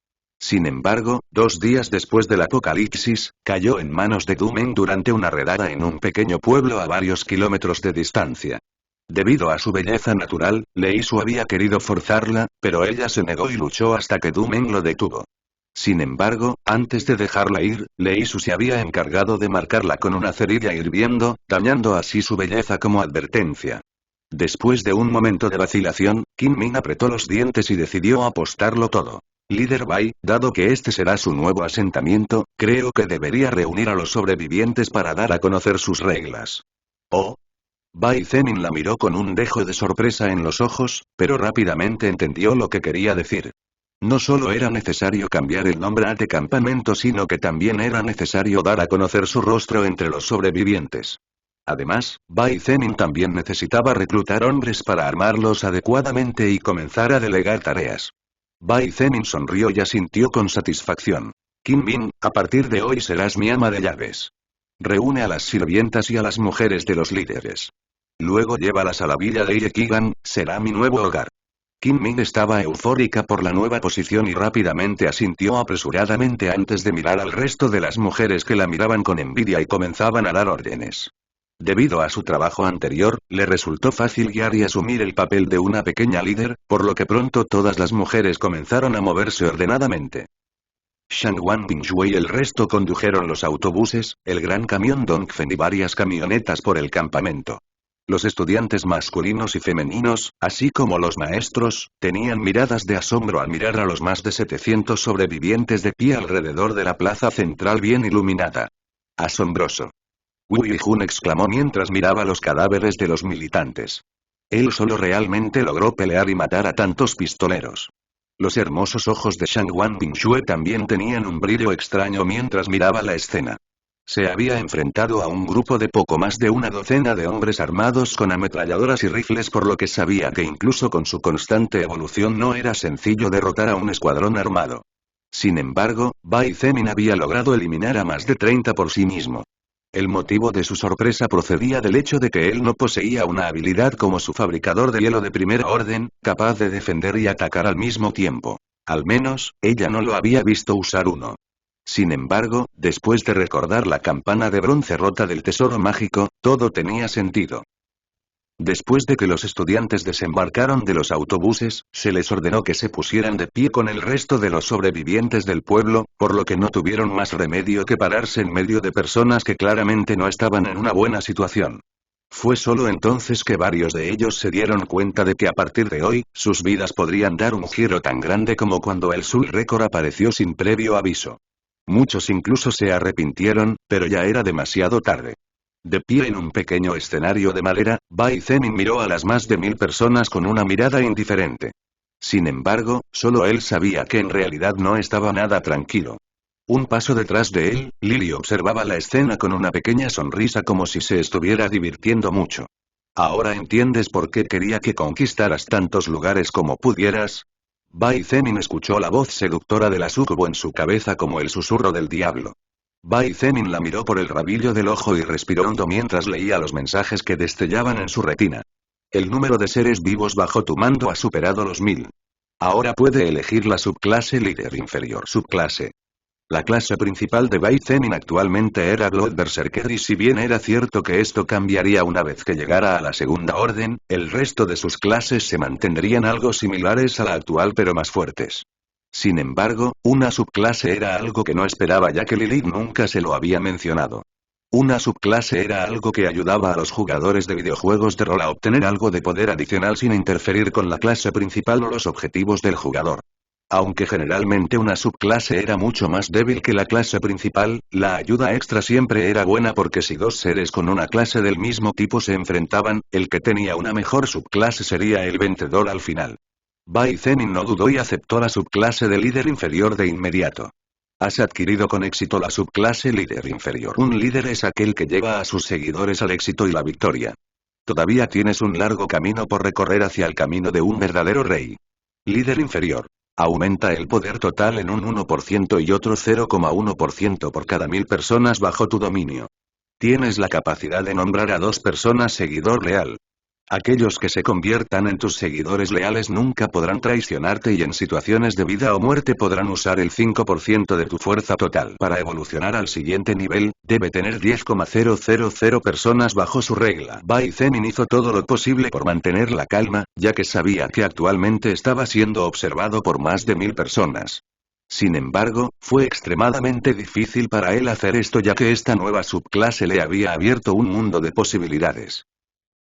Sin embargo, 2 días después del apocalipsis, cayó en manos de Dumen durante una redada en un pequeño pueblo a varios kilómetros de distancia. Debido a su belleza natural, Leisu había querido forzarla, pero ella se negó y luchó hasta que Dumen lo detuvo. Sin embargo, antes de dejarla ir, Leisu se había encargado de marcarla con una cerilla hirviendo, dañando así su belleza como advertencia. Después de un momento de vacilación, Qin Min apretó los dientes y decidió apostarlo todo. Líder Bai, dado que este será su nuevo asentamiento, creo que debería reunir a los sobrevivientes para dar a conocer sus reglas. ¿Oh? Bai Zemin la miró con un dejo de sorpresa en los ojos, pero rápidamente entendió lo que quería decir. No solo era necesario cambiar el nombre de campamento sino que también era necesario dar a conocer su rostro entre los sobrevivientes. Además, Bai Zemin también necesitaba reclutar hombres para armarlos adecuadamente y comenzar a delegar tareas. Bai Zemin sonrió y asintió con satisfacción. Qin Min, a partir de hoy serás mi ama de llaves. Reúne a las sirvientas y a las mujeres de los líderes. Luego llévalas a la villa de Lie Qigan, será mi nuevo hogar. Kim Min estaba eufórica por la nueva posición y rápidamente asintió apresuradamente antes de mirar al resto de las mujeres que la miraban con envidia y comenzaban a dar órdenes. Debido a su trabajo anterior, le resultó fácil guiar y asumir el papel de una pequeña líder, por lo que pronto todas las mujeres comenzaron a moverse ordenadamente. Shangwan Pingshui y el resto condujeron los autobuses, el gran camión Dongfeng y varias camionetas por el campamento. Los estudiantes masculinos y femeninos, así como los maestros, tenían miradas de asombro al mirar a los más de 700 sobrevivientes de pie alrededor de la plaza central bien iluminada. ¡Asombroso! Wu Yijun exclamó mientras miraba los cadáveres de los militantes. Él solo realmente logró pelear y matar a tantos pistoleros. Los hermosos ojos de Shangwan Pingshui también tenían un brillo extraño mientras miraba la escena. Se había enfrentado a un grupo de poco más de una docena de hombres armados con ametralladoras y rifles, por lo que sabía que incluso con su constante evolución no era sencillo derrotar a un escuadrón armado. Sin embargo, Bai Zemin había logrado eliminar a más de 30 por sí mismo. El motivo de su sorpresa procedía del hecho de que él no poseía una habilidad como su fabricador de hielo de primera orden, capaz de defender y atacar al mismo tiempo. Al menos, ella no lo había visto usar uno. Sin embargo, después de recordar la campana de bronce rota del tesoro mágico, todo tenía sentido. Después de que los estudiantes desembarcaron de los autobuses, se les ordenó que se pusieran de pie con el resto de los sobrevivientes del pueblo, por lo que no tuvieron más remedio que pararse en medio de personas que claramente no estaban en una buena situación. Fue solo entonces que varios de ellos se dieron cuenta de que a partir de hoy, sus vidas podrían dar un giro tan grande como cuando el Soul Record apareció sin previo aviso. Muchos incluso se arrepintieron, pero ya era demasiado tarde. De pie en un pequeño escenario de madera, Bai Zemin miró a las más de 1000 personas con una mirada indiferente. Sin embargo, solo él sabía que en realidad no estaba nada tranquilo. Un paso detrás de él, Lily observaba la escena con una pequeña sonrisa como si se estuviera divirtiendo mucho. ¿Ahora entiendes por qué quería que conquistaras tantos lugares como pudieras? Bai Zemin escuchó la voz seductora de la sucubo en su cabeza como el susurro del diablo. Bai Zemin la miró por el rabillo del ojo y respiró hondo mientras leía los mensajes que destellaban en su retina. El número de seres vivos bajo tu mando ha superado los 1000. Ahora puede elegir la subclase líder inferior subclase. La clase principal de Bai Zemin actualmente era Blood Berserker, y si bien era cierto que esto cambiaría una vez que llegara a la segunda orden, el resto de sus clases se mantendrían algo similares a la actual pero más fuertes. Sin embargo, una subclase era algo que no esperaba, ya que Lilith nunca se lo había mencionado. Una subclase era algo que ayudaba a los jugadores de videojuegos de rol a obtener algo de poder adicional sin interferir con la clase principal o los objetivos del jugador. Aunque generalmente una subclase era mucho más débil que la clase principal, la ayuda extra siempre era buena, porque si dos seres con una clase del mismo tipo se enfrentaban, el que tenía una mejor subclase sería el vencedor al final. Bai Zemin no dudó y aceptó la subclase de líder inferior de inmediato. Has adquirido con éxito la subclase líder inferior. Un líder es aquel que lleva a sus seguidores al éxito y la victoria. Todavía tienes un largo camino por recorrer hacia el camino de un verdadero rey. Líder inferior. Aumenta el poder total en un 1% y otro 0,1% por cada 1000 personas bajo tu dominio. Tienes la capacidad de nombrar a 2 personas seguidor leal. Aquellos que se conviertan en tus seguidores leales nunca podrán traicionarte, y en situaciones de vida o muerte podrán usar el 5% de tu fuerza total. Para evolucionar al siguiente nivel, debe tener 10,000 personas bajo su regla. Bai Zemin hizo todo lo posible por mantener la calma, ya que sabía que actualmente estaba siendo observado por más de 1000 personas. Sin embargo, fue extremadamente difícil para él hacer esto, ya que esta nueva subclase le había abierto un mundo de posibilidades.